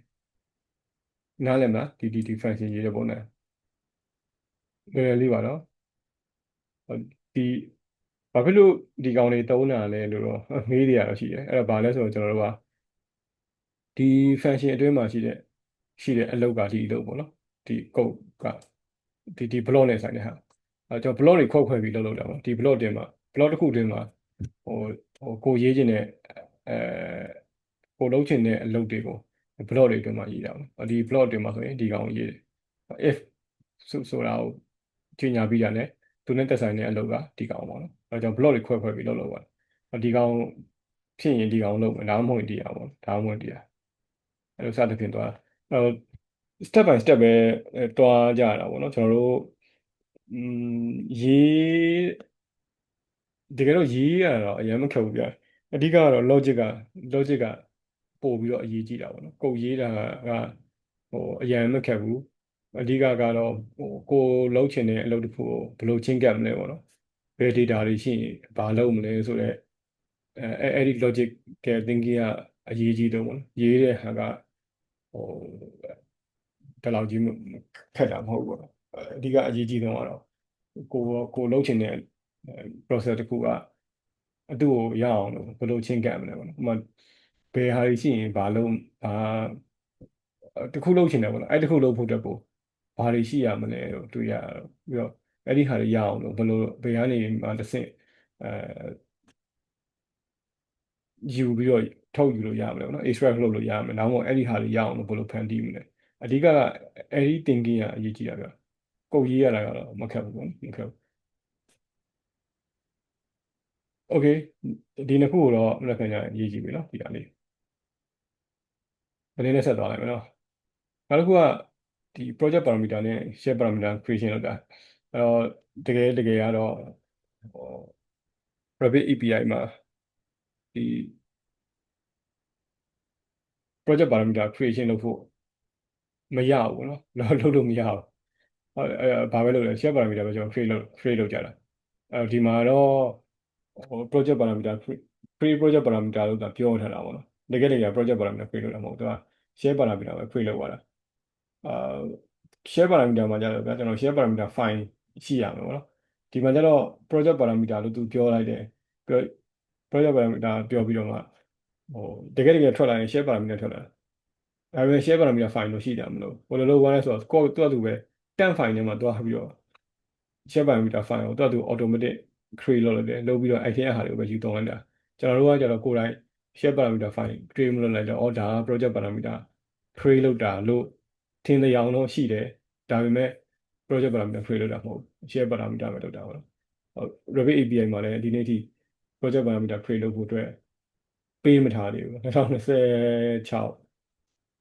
နားလည်မလားဒီ function ရေးတဲ့ပုံစံလွယ်လွယ်လေးပါနော်ဒီဘာဖြစ်လို့ဒီကောင်တွေတုံးတာလဲလို့တော့မေးရတော့ရှိတယ်အဲ့တော့ဘာလဲဆိုတော့ကျွန်တော်တို့ကဒီ function အတွင်းမှာရှိတဲ့အလုပ်ကဒီအလုပ်ပေါ့နော်ဒီ code ကဒီ block နဲ့ဆိုင်တဲ့ဟာကျွန်တော် block တွေခွဲပြီးလုပ်တာပေါ့ဒီ block တင်မှာ block တစ်ခုတင်မှာဟိုကိုရေးခြင်းနဲ့အဲကိုလုပ်ချင်တဲ့အလုပ်တွေကို block တွေအတွင်းမှာရေးတာပေါ့ဒီ block တွေမှာဆိုရင်ဒီကောင်ကိုရေးတယ် if ဆိုတာကိုကြီးညာပြီးတာ ਨੇ သူနဲ့သက်ဆိုင်တဲ့အလုပ်ကဒီကောင်ပေါ့နော်အဲကြောင့် block တွေခွဲပြီးလုပ်ပါဒီကောင်ဖြစ်ရင်ဒီကောင်လုပ်မယ်ဒါမှမဟုတ်ဒီကောင်ပေါ့ဒါမှမဟုတ်ဒီကောင်အဲ့လိုစသဖြင့်သွားအဲ step by step ပဲတွားကြရတာပေါ့နော်ကျွန်တော်တို့อืมရေးတကယ်တော့ရေးရတော့အရင်မခက်ဘူးဗျာအဓိကကတော့ logic ကပို့ပြီးတော့အရေးကြီးတာပေါ့နော်ကိုယ်ရေးတာကအရင်မခက်ဘူးအဓိကကတော့ကိုလုပ်ချင်တဲ့အလုပ်တစ်ခုကိုဘယ်လိုချင်းကပ်မလဲပေါ့နော်ဘယ် data တွေရှိရင်ဘာလုပ်မလဲဆိုတော့အဲ့ဒီ logic က thinking ကအရေးကြီးတော့ပေါ့နော်ရေးတဲ့ဟာကဟိုဒီလောက်ကြီးခက်တာမဟုတ်ဘူးပေါ့အဓိကအရေးကြီးဆုံးကတော့ကိုလုပ်ချင်တဲ့ process တစ်ခုကအတူကိုရအောင်လို့ဘယ်လိုချင်းကပ်မလဲပေါ့နော်ဥပမာဘယ်ဟာရှိရင်ဘာတစ်ခုလုပ်ချင်တယ်ပေါ့နော်အဲ့တစ်ခုလုပ်ဖို့အတွက်ကိုဘာတွေရှိရမလဲလို့တွေ့ရတော့ပြီးတော့အဲ့ဒီဟာတွေရအောင်လို့ဘယ်လိုဘယ်ကနေမှတစ်ဆင့်အဲယူပြီးတော့ထုတ်ယူလို့ရမလဲပေါ့နော် extract လုပ်လို့ရမယ်နောက်မှအဲ့ဒီဟာတွေရအောင်လို့ဘယ်လိုဖန်တီးမလဲအဓိကအဲ့ဒီ thinking ကအရေးကြီးတာဗျကုတ်ရေးရတာကတော့မခက်ဘူးပေါ့နော်မခက်ဘူး okay ဒီနှစ်ခုကိုတော့မနေ့ကညရေးကြည့်ပြီနော်ဒီဟာလေးဒီနေ့နဲ့ဆက်သွားလိုက်မယ်နော်နောက်တစ်ခုကဒီ project parameter နဲ့ share parameter creation လုပ်တာအဲ့တော့တကယ်ကတော့ဟို Rabbit API မှာဒီ project parameter creation လုပ်ဖို့မရဘူးเนาะလုပ်လို့မရဘူးဘာပဲလုပ်လဲ share parameter ပဲကျွန်တော် create လုပ်ကြတာဒီမှာတော့project parameter create project parameter လို့သာပြောထားတာပေါ့နော်တကယ် project parameter create လုပ်တာမဟုတ်ဘူးသူက share parameter ပဲ create လုပ်သွားတာအာ share parameter မှာကျတော့ဗျာကျွန်တော် share parameter file ရှိရမယ်ပေါ့နော်ဒီမှာကျတော့ project parameter လို့သူပြောလိုက်တယ် project parameter ပြောပြီးတော့မှဟိုတကယ်ထွက်လာရင် share parameter ထွက်လာဒါပေမဲ့ share parameter file လို့ရှိတယ်မလို့ဘယ်လိုလုပ်ရလဲဆိုတော့ကိုယ့်သူ့အတူပဲ temp file ထဲမှာတွားပြီးတော့ share parameter file ကိုသူ့အတူ automatic create လုပ်လိုက်တယ်လုပ်ပြီးတော့အဲ့ဒီအဟာတွေကိုပဲယူသုံးလိုက်တာကျွန်တော်တို့ကကျတော့ကိုယ်တိုင် share parameter file create မလုပ်လိုက်တော့ဒါ project parameter create လုပ်တာလို့ထင်တဲ့အောင်တော့ရှိတယ်ဒါပေမဲ့ project parameter create လုပ်တာမဟုတ် share parameter ပဲလုပ်တာပေါ့နော် Rabbit API မှာလည်းဒီနေ့ထိ project parameter create လုပ်ဖို့အတွက်ပေးမထားသေးဘူး2026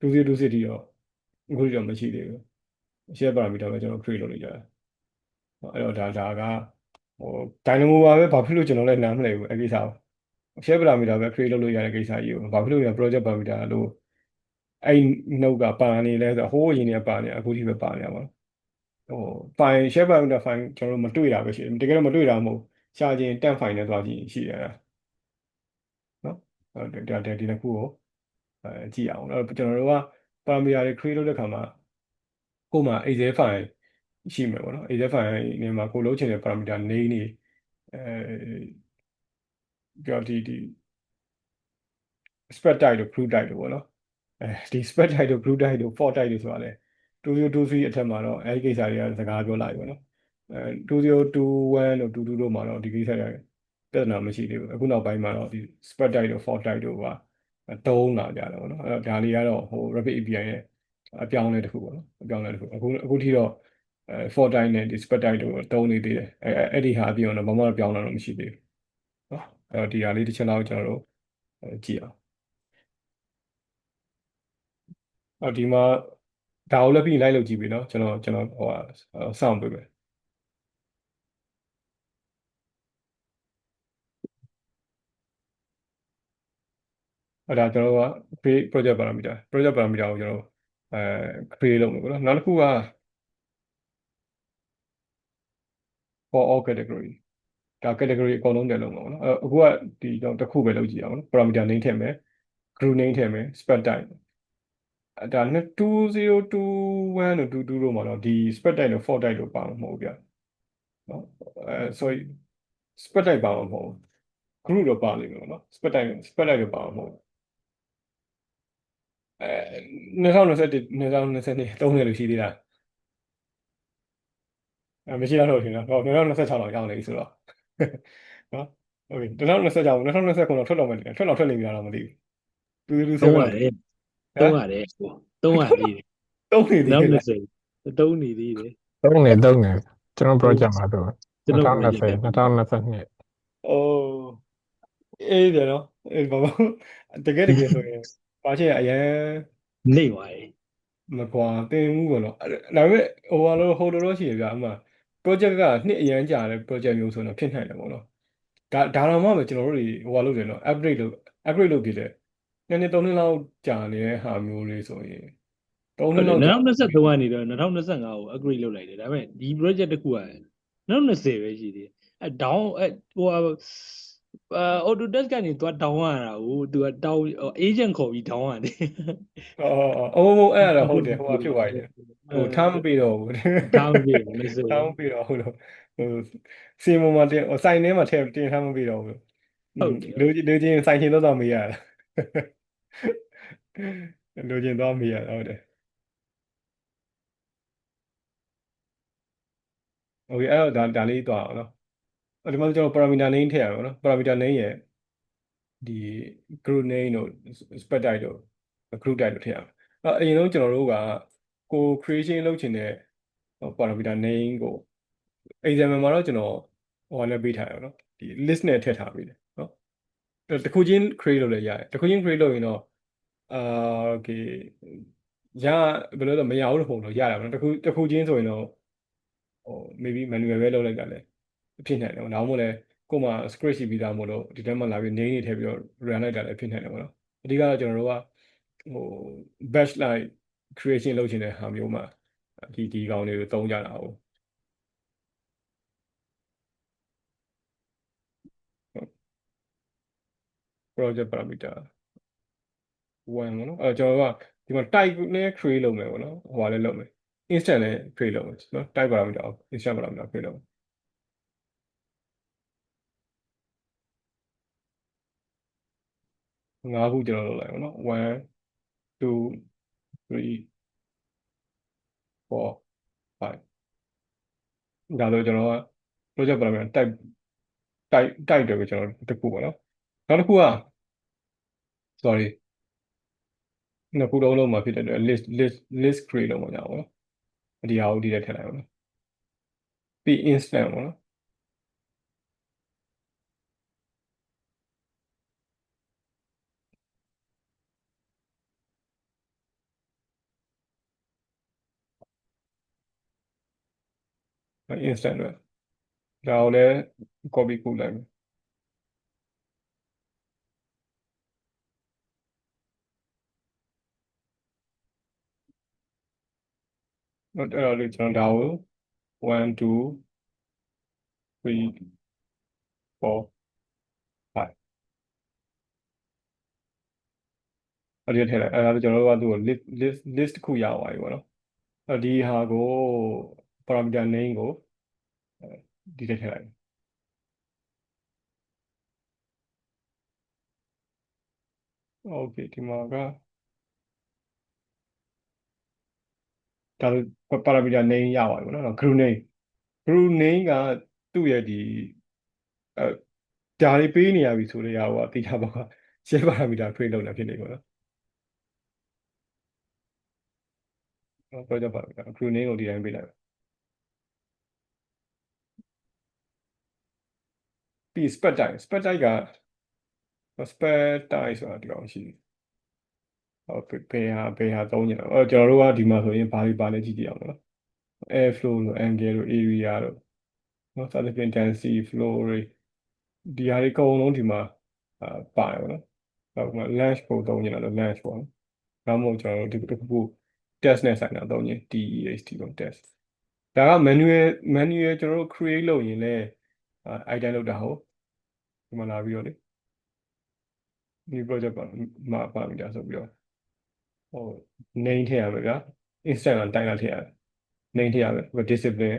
2026တိတော့အခုထိတော့မရှိသေးဘူး share parameter ပဲကျွန်တော် create လုပ်နေကြတယ်အဲ့တော့ဒါကဟို Dynamo ပါပဲဘာဖြစ်လို့ကျွန်တော်လည်းနားမလည်ဘူးအဲ့ကိစ္စကို share parameter ပဲ create လုပ်လို့ရတဲ့ကိစ္စကြီးကိုဘာဖြစ်လို့ရ project parameter လို့အဲ့ note ကပါနေလဲဆိုတော့ဟိုးအရင်ကပါနေအခုထိပဲပါနေတာပေါ့ဟို file share parameter file ကျွန်တော်တို့မတွေ့တာပဲရှိတယ်တကယ်တော့မတွေ့တာမဟုတ်ရှားခြင်း temp file နဲ့သွားကြည့်ရှိတယ်နော်ဒီတစ်ခုကိုကြည့်အောင်အဲ့တော့ကျွန်တော်တို့က parameter တွေ create လုပ်တဲ့ခါမှာကိုယ်မှာ Excel file ရှိမယ်ပေါ့နော် Excel file နေမှာကိုလုပ်ချင်တဲ့ parameter name တွေပြောဒီ spread type တို့ group type တို့ပေါ့နော်ဒီ spread type တို့ group type တို့ for type တို့ဆိုတာလေ2023အထက်မှာတော့အဲဒီကိစ္စတွေကစကားပြောလာပြီပေါ့နော်2021တို့22တို့မှာတော့ဒီကိစ္စတွေပြဿနာမရှိသေးဘူးအခုနောက်ပိုင်းမှာတော့ဒီ spread type တို့ for type တို့ကတုံးလာကြတယ်ပေါ့နော်အဲ့တော့ဒါလေးကတော့ဟို Rapid API ရဲ့အပြောင်းအလဲတစ်ခုပေါ့နော်အပြောင်းအလဲတစ်ခုအခုထိတော့for type နဲ့ဒီ spread type တို့တုံးနေသေးတယ်အဲ့ဒီဟာအပြင်တော့ဘာမှပြောင်းလာတော့မရှိသေးဘူးနော်အဲ့တော့ဒီဟာလေးတစ်ချက်လောက်ကျွန်တော်တို့ကြည့်အောင်ဒီမှာဒါကိုလည်းပြီးလိုက်လုပ်ကြည့်ပြီနော်ကျွန်တော်ဟိုစောင့်ပေးမယ်အဲ့ဒါကျွန်တော်က create project parameterကိုကျွန်တော်create လုပ်မယ်ပေါ့နော်နောက်တစ်ခုက for all category ဒါ category အကုန်လုံးတည်းလုံးမှာပေါ့နော်အခုကဒီတော့တစ်ခုပဲလုပ်ကြည့်အောင်နော် parameter name ထည့်မယ် group name ထည့်မယ် spread type ဒါ2021တို့22တို့မှာတော့ဒီ spread type တို့ for type တို့ပါမှာမဟုတ်ဗျနော်sorry spread type ပါမှာမဟုတ် group တော့ပါလိမ့်မယ်နော် spread type တော့ပါမှာမဟုတ်2021 2022 3နှစ်လို့ရှိသေးတာမရှိတော့လို့ထင်တော့2026လောက်ရောက်နေပြီဆိုတော့နော်โอเค2026 2029တော့ထွက်တော့မယ်ထွက်တော့ထွက်နေပြီလားတော့မသိဘူးသူ7သုံးရလောက်တယ် ဟမ်သုံးရတယ်သုံးရသေးတယ်တုံးနေသေးနောက်တယ်20သုံးနေသေးတယ်သုံးနေကျွန်တော် project မှာတော့ကျွန်တော် 2020 project 2022အိုးအေးတယ်နော်ဘာတကယ်ဆိုရင်ပါချင်အရင် နေသွားတယ် မကွာတင်မှုပေါ့နော်ဒါပေမဲ့ဟိုလိုရှိရပြအမှ project ကနှစ်အရန်ကြာတဲ့ project မျိုးဆိုတော့ဖြစ်နိုင်တယ်ပေါ့နော်ဒါတော့မှပဲကျွန်တော်တို့တွေလုပ်တယ်နော် upgrade လုပ်ဖြစ်တယ်နှစ်3နှစ်လောက်ကြာနေတဲ့ဟာမျိုးလေးဆိုရင်3နှစ်လောက်ကြာ2023ကနေတော့2025ကို upgrade လုပ်လိုက်တယ်ဒါပေမဲ့ဒီ project တစ်ခုက2020ပဲရှိသေးတယ်down ဟိုAutodesk ကနေသူက down ရတာကိုသူက down agent ခေါ်ပြီး down ရတယ်အဲ့ဒါတော့ဟုတ်တယ်ဖြစ်သွားတယ်ထားမပြီးတော့ဘူး down ပြီ20ထားမပြီးတော့ဘူးလို့စီမံမှာတင်စိုင်ထဲမှာတင်ထားမပြီးတော့ဘူးလူချင်းစိုင်ချင်းတော့မေးရတာလူချင်းတော့မေးရတာဟုတ်တယ်โอเคအဲ့တော့ဒါလေးတော့အောင်နော်ဒီမှာကျွန်တော် parameter name ထည့်ရအောင်နော် parameter name ရဲ့ဒီ group name တို့ spread type တို့ group type တို့ထည့်ရအောင်အရင်ဆုံးကျွန်တော်တို့ကကို creation လုပ်ချင်တဲ့ parameter name ကို example မှာတော့ကျွန်တော်ဟိုနဲ့ပေးထားရအောင်နော်ဒီ list နဲ့ထည့်ထားပေးတယ်နော်တစ်ခုချင်း create လုပ်လည်းရတယ်တစ်ခုချင်း create လုပ်ရင်တော့okay ဘယ်လိုလဲမရဘူးလို့ပုံတော့ရတယ်ပေါ့နော်တစ်ခုချင်းဆိုရင်တော့maybe manual ပဲလုပ်လိုက်တာလဲဖြစ်နိုင်တယ်ပေါ့နောက်မှလည်းကိုယ်မှာ script ရှိပြီးသားမို့လို့ဒီထဲမှာလာပြီး name တွေထည့်ပြီးတော့ run လိုက်တာလည်းဖြစ်နိုင်တယ်ပေါ့နော်အဓိကတော့ကျွန်တော်တို့ကbatch like creation လုပ်ချင်တဲ့ဟာမျိုးမှာဒီကောင်တွေကိုသုံးကြတာဟုတ် project parameter 1ပေါ့နော်ကျွန်တော်ကဒီမှာ type နဲ့ create လုပ်မယ်ပေါ့နော်ဟိုပါလည်းလုပ်မယ် instant နဲ့ create လုပ်မယ်နော် type parameter instant parameter create လုပ်မယ် 5ခုကျွန်တော်လုပ်လိုက်ပါနော်1 2 3 4 5ဒါဆိုကျွန်တော်က project parameter type တွေကိုကျွန်တော်တစ်ခုပေါ့နော်နောက်တစ်ခုက sorry နှစ်ခုလုံးမှာဖြစ်တဲ့အတွက် list create လုပ်မှာကြပါဘောနော်ဒီဟာကိုဒီထဲထည့်လိုက်ပါနော်ပြီး instant ပေါ့နော် instant ပဲဒါကိုလည်း copy ကူလိုက်မယ်အဲ့တော့လေကျွန်တော်ဒါကို1 2 3 4 5အဲ့ဒီထည့်လိုက်အဲ့ဒါကျွန်တော်တို့ကသူ့ကို list တစ်ခုရသွားပြီပေါ့နော်အဲ့ဒီဟာကို parameter name ကိုဒီထဲထည့်လိုက်โอเคဒီမှာကဒါဆို parameter name ရသွားပြီပေါ့နော် group name ကသူ့ရဲ့ဒီဒါလေးပေးနေရပြီဆိုတဲ့ဟာကိုသိတာပေါ့ share parameter create လုပ်နေတာဖြစ်နေပေါ့နော်project parameter group name ကိုဒီတိုင်းပေးလိုက်ပြီး spec type က spec type ဆိုတာဒီကောင်ရှိတယ်ဟုတ်ဘယ်ဟာသုံးနေတာကျွန်တော်တို့ကဒီမှာဆိုရင်ဘာလဲကြည့်ကြည့်အောင်နော် air flow လို့ angle လို့ area လို့နော်စသဖြင့် density flow rate ဒီဟာတွေအကုန်လုံးဒီမှာပါတယ်ပေါ့နော်ဟုတ်ကဲ့ length ကိုသုံးနေတာလို့ length ပေါ့နော်ဒါမှမဟုတ်ကျွန်တော်တို့ဒီတစ်ခု test နဲ့ဆိုင်တာသုံးရင် test ပေါ့ test ဒါက manual ကျွန်တော်တို့ create လုပ်ရင်လည်းitem လုပ်တာဟုတ်ဒီမှာလာပြီးတော့လေ new project မှာပါမိတာဆိုပြီးတော့ဟို name ထည့်ရမယ်ဗျာ instant ကတိုင်းလာထည့်ရမယ် name ထည့်ရမယ် discipline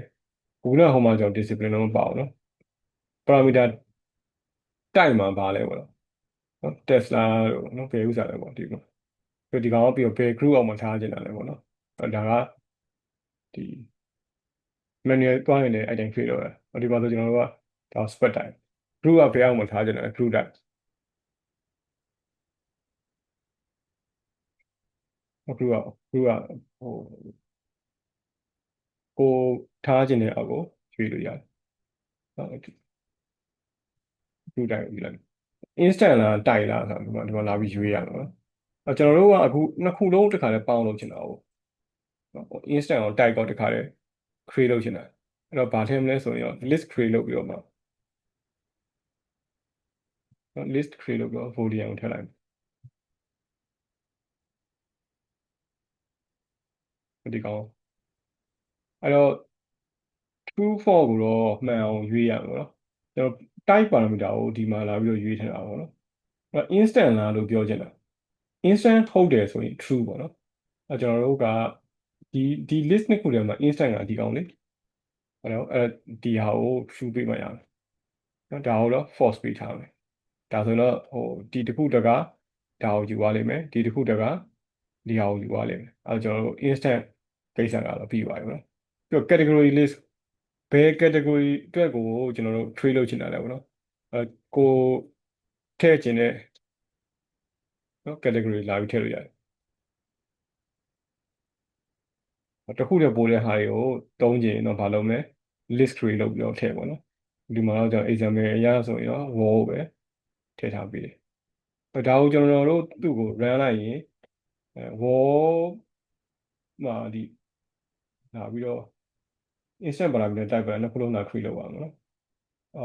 ခုနကဟိုမှာကျွန်တော် discipline လုံးမပါဘူးနော် parameter type မှာပါလဲပေါ့နော် Tesla လို့နော်ဘယ်ဥစ္စာလဲပေါ့ဒီမှာဒီကောင်ကပြီးတော့ဘယ် group အောက်မှာထားချင်တာလဲပေါ့နော်ဒါကဒီ manual တွားရင်လည်း item create လုပ်ရဒီမှာဆိုကျွန်တော်တို့ကဒါ spec type group ကဘယ်အောက်မှာထားချင်တာလဲ group type group ကဟိုကိုထားချင်တဲ့အောက်ကိုရွေးလို့ရတယ်ဟုတ် group type ကိုယူလိုက် instant လားတိုက်လားဆိုတော့ဒီမှာလာပြီးရွေးရမှာနော်ကျွန်တော်တို့ကအခုနှစ်ခုလုံးတစ်ခါလဲပေါင်းလုပ်ချင်တာဟုတ် instant ကိုတိုက်ကောတစ်ခါလဲ create လုပ်ချင်တာအဲ့တော့ဘာထည့်မလဲဆိုရင် list create လုပ်ပြီးတော့မှ list create လုပ်ပြီးတော့ volume ကိုထည့်လိုက်ဒီကောင်အဲ့တော့ true false ကိုတော့မှန်အောင်ရွေးရမှာနော်ကျွန်တော် type parameter ကိုဒီမှာလာပြီးတော့ရွေးထည့်တာပေါ့နော်အဲ့ instant လားလို့ပြောချင်တာ instant ဟုတ်တယ်ဆိုရင် true ပေါ့နော်အဲ့ကျွန်တော်တို့ကဒီ list နှစ်ခုထဲမှာ instant ကဒီကောင်လေအဲ့တော့ဒီဟာကို true ပေးမှရမယ်နော်ဒါကိုတော့ false ပေးထားမယ်ဒါဆိုတော့ဒီတစ်ခုတကဒါကိုယူသွားလိမ့်မယ်ဒီတစ်ခုတကဒီဟာကိုယူသွားလိမ့်မယ်အဲ့ကျွန်တော်တို့ instant ကိစ္စကတော့ပြီးသွားပြီနော်ပြီးတော့ category list ဘယ် category အတွက်ကိုကျွန်တော်တို့ trade လုပ်ချင်တာလဲပေါ့နော်ကိုထည့်ချင်တဲ့နော် category လာပြီးထည့်လို့ရတယ်တစ်ခုတည်းပို့တဲ့ဟာတွေကိုတုံးချင်တော့ဘာလုပ်မလဲ list create လုပ်ပြီးတော့ထည့်ပေါ့နော်ဒီမှာတော့ကျွန်တော် example အရဆိုရင်တော့ wall ပဲထည့်ထားပြီးတယ်ဒါကိုကျွန်တော်တို့သူ့ကို run လိုက်ရင်wall မှာဒီလာပြီးတော့ instant parameter type ပဲနှစ်ခုလုံးလာ create လုပ်ပါမယ်နော်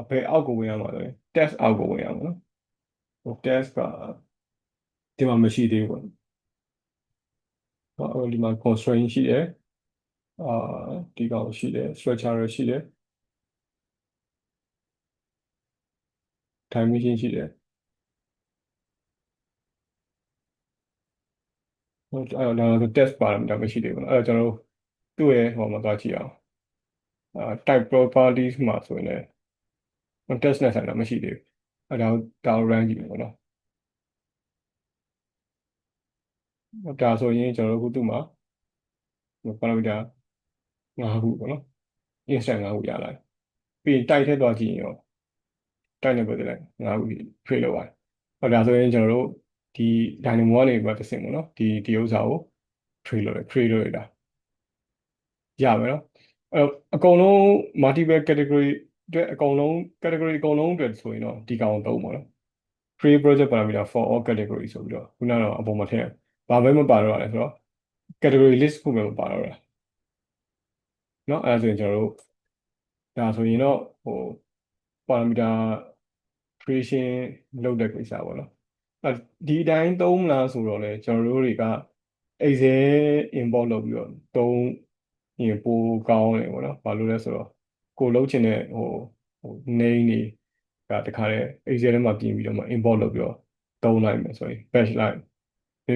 ဘယ်အောက်ကိုဝင်ရမှာလဲ test အောက်ကိုဝင်ရမှာနော်test ကဒီမှာမရှိသေးဘူးပေါ့ဒီမှာ constraint ရှိတယ်ဒီကောင်ရှိတယ် structure ရှိတယ် dimension ရှိတယ်အဲ့တော့ test parameter မရှိသေးဘူးအဲ့တော့ကျွန်တော်တို့သူ့ရဲ့ဟိုမှာသွားကြည့်အောင် type properties မှာဆိုရင်လည်း test နဲ့ဆိုင်တာမရှိသေးဘူးအဲ့ဒါကို run ကြည့်မယ်ပေါ့နော် ဒါဆိုရင်ကျွန်တော်တို့အခုသူ့မှာ parameter 5ခုပေါ့နော် instant 5ခုရလာတယ်ပြီးရင်တိုက်ထည့်သွားကြည့်ရင်ရောတိုက်နေပတ်သက်လိုက်5ခု trade လုပ်ရတယ်ဟောဒါဆိုရင်ကျွန်တော်တို့ဒီ dynamo ကနေပြီးတစ်ဆင့်ပေါ့နော်ဒီဥစ္စာကို trade လုပ်ရတာရမယ်နော်အဲ့တော့အကုန်လုံး multiple category အတွက်အကုန်လုံး category အကုန်လုံးအတွက်ဆိုရင်တော့ဒီကောင်သုံးပါနော် create project parameter for all category ဆိုပြီးတော့ခုနကတော့အပေါ်မှာထည့်ဘာပဲမပါတော့ရလဲဆိုတော့ category list ခုပဲမပါတော့တာเนาะအဲ့ဒါဆိုရင်ကျွန်တော်တို့ဒါဆိုရင်တော့parameter creation လုပ်တဲ့ကိစ္စပေါ့နော်ဒီအတိုင်းသုံးလားဆိုတော့လေကျွန်တော်တို့တွေက Excel import လုပ်ပြီးတော့သုံးရင်ပိုကောင်းတယ်ပေါ့နော်ဘာလို့လဲဆိုတော့ကိုလုပ်ချင်တဲ့name တွေကတခါတည်း Excel ထဲမှာပြင်ပြီးတော့မှ import လုပ်ပြီးတော့သုံးလိုက်မယ်ဆိုရင် batch လိုက်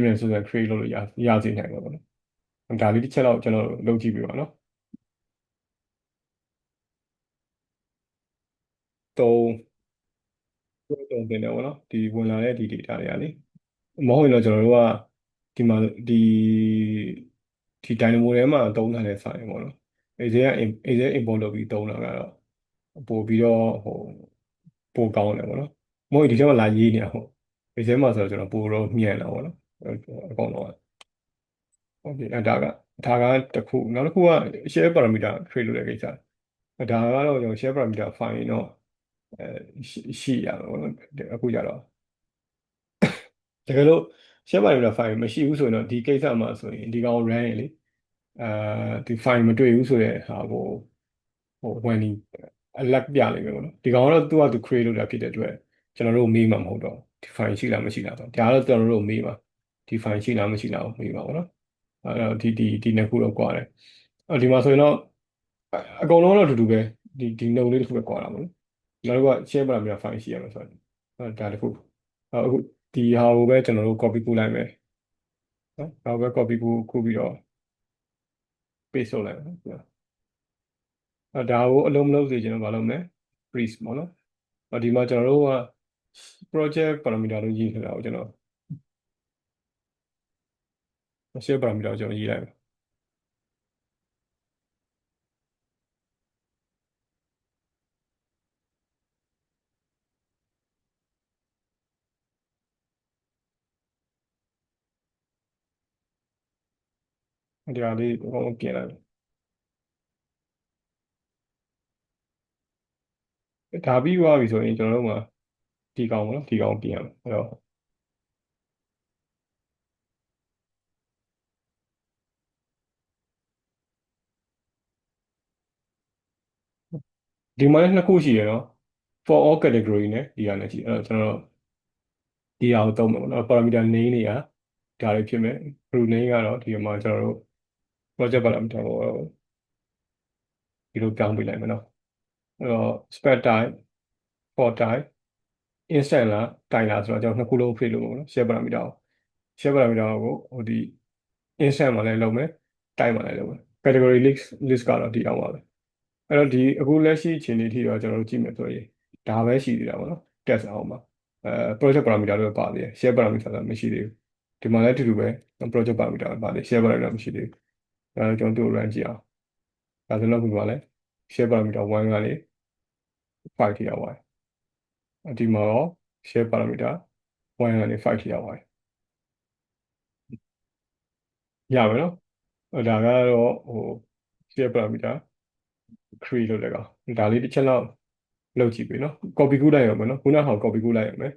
မြန်ဆို create လုပ်လို့ရစေနိုင်မှာပေါ့နော်ဒါလေးတစ်ချက်တော့ကျွန်တော်လုပ်ကြည့်ပြပါနော်တုံးတင်တယ်ပေါ့နော်ဒီဝင်လာတဲ့ဒီ data တွေကလေမဟုတ်ရင်တော့ကျွန်တော်တို့ကဒီမှာဒီ Dynamo ထဲမှာသုံးထားတဲ့ file ပေါ့နော် Excel import လုပ်ပြီးသုံးတာကတော့ပို့ပြီးတော့ပိုကောင်းတယ်ပေါ့နော်မဟုတ်ဒီထဲမှာလာရေးနေတာဟုတ် Excel မှာဆိုတော့ကျွန်တော်ပိုတော့မြင်လာပေါ့နော်အကုန်လုံးโอเคဒါကတစ်ခုနောက်တစ်ခုက share parameter create လုပ်တဲ့ကိစ္စဒါကတော့ကျွန်တော် share parameter file တော့ရှိရမှာပေါ့နော်အခုကြတော့တကယ်လို့ share parameter file မရှိဘူးဆိုရင်တော့ဒီကိစ္စမှာဆိုရင်ဒီကောင် run ရင်လေဒီ file မတွေ့ဘူးဆိုတဲ့ဟာကိုwhen အလက်ပြလိမ့်မယ်ပေါ့နော်ဒီကောင်ကတော့သူကသူ create လုပ်တာဖြစ်တဲ့အတွက်ကျွန်တော်တို့မေးမှာမဟုတ်တော့ဒီ file ရှိလားမရှိလားဆိုဒါကတော့ကျွန်တော်တို့မေးမှာဒီ file ရှိလားမရှိလားကိုမေးမှာပေါ့နော်အဲ့တော့ဒီနှစ်ခုတော့ကွာတယ်ဒီမှာဆိုရင်တော့အကုန်လုံးတော့အတူတူပဲဒီ note လေးတစ်ခုပဲကွာတာပေါ့နော်ကျွန်တော်တို့က share parameter file ရှိရမှာဆိုတော့ဒါတစ်ခုအခုဒီဟာကိုပဲကျွန်တော်တို့ copy ပို့လိုက်မယ်နော်ဒါကိုပဲ copy ပို့ပြီးတော့ paste လုပ်လိုက်မယ်နော်ဒါကိုအလုံးမလုံးစေချင်တော့မလုပ်မယ် freeze ပေါ့နော်ဒီမှာကျွန်တော်တို့က project parameter လို့ရေးထားတာကိုကျွန်တော် share parameter ကိုကျွန်တော်ရေးလိုက်မယ်ဒီဟာလေးအကုန်ပြင်လိုက်ဒါပြီးသွားပြီဆိုရင်ကျွန်တော်တို့မှာဒီကောင်ပေါ့နော်ဒီကောင်ပြင်ရမယ်အဲ့တော့ဒီမှာလည်းနှစ်ခုရှိရနော် for all category နဲ့ဒီဟာနဲ့ရှိအဲ့တော့ကျွန်တော်တို့ဒီဟာကိုသုံးမယ်ပေါ့နော် parameter name တွေကဒါတွေဖြစ်မယ် group name ကတော့ဒီမှာကျွန်တော်တို့ project parameter ကိုဒီလိုပြောင်းပေးလိုက်မယ်နော်အဲ့တော့ spec type for type instant လားတိုင်လားဆိုတော့ကျွန်တော်နှစ်ခုလုံး free လုပ်မှာပေါ့နော် share parameter ကို share parameter ကိုဒီ instant မှာလည်းလုပ်မယ်တိုင်မှာလည်းလုပ်မယ် category list ကတော့ဒီအောင်ပါပဲအဲ့တော့ဒီအခုလက်ရှိအခြေအနေထိတော့ကျွန်တော်တို့ကြည့်မယ်ဆိုရင်ဒါပဲရှိသေးတာပေါ့နော် test အောင်ပါproject parameter လို့ပါသေးတယ် share parameter ဆိုတာမရှိသေးဘူးဒီမှာလည်းအတူတူပဲ project parameter ပါသေးတယ် share parameter မရှိသေးဘူးအဲ့တော့ကျွန်တော်တို့ run ကြည့်အောင်ဒါဆိုတော့ခုပါလဲ share parameter 1ကလေ5ထိရောက်ပါတယ်ဒီမှာတော့ share parameter 1ကနေ5ထိရောက်ပါတယ်ရမယ်နော်ဒါကတော့share parameter create လုပ်တဲ့ကောင်ဒါလေးတစ်ချက်လောက်လုပ်ကြည့်ပြီနော် copy ကူးလိုက်ရမယ်နော်ခုနက copy ကူးလိုက်ရမယ်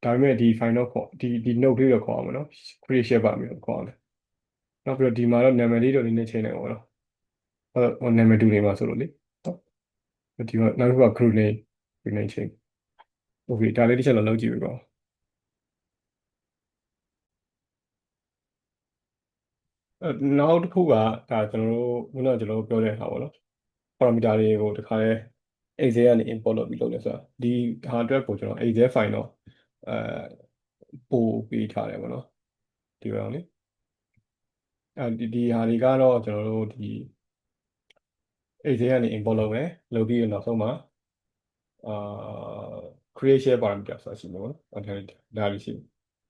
ဒါပေမဲ့ဒီ file တော့ခေါ်ဒီ note လေးတော့ခေါ်အောင်မယ်နော် create share parameter ခေါ်အောင်နောက်ပြီးတော့ဒီမှာတော့နာမည်လေးတော့နည်းနည်းချိန်လိုက်အောင်နော်နာမည်တူနေမှာဆိုလို့လေဒီမှာနောက်တစ်ခုက group name ချိန် okay ဒါလေးတစ်ချက်လောက်လုပ်ကြည့်ပြီပေါ့နောက်တစ်ခုကဒါကျွန်တော်တို့ခုနကကျွန်တော်တို့ပြောတဲ့ဟာပေါ့နော် parameter တွေကိုတခါလဲ Excel ကနေ import လုပ်ပြီးလုပ်လဲဆိုတာဒီဟာအတွက်ကိုကျွန်တော် Excel file တော့ပို့ပေးထားတယ်ပေါ့နော်ဒီကောင်လေဒီဟာတွေကတော့ကျွန်တော်တို့ဒီ Excel ကနေ import လုပ်မယ်လုပ်ပြီးတော့နောက်ဆုံးမှာcreate share parameter ဆိုတာရှိမှာပေါ့နော်ဒါလေးရှိမ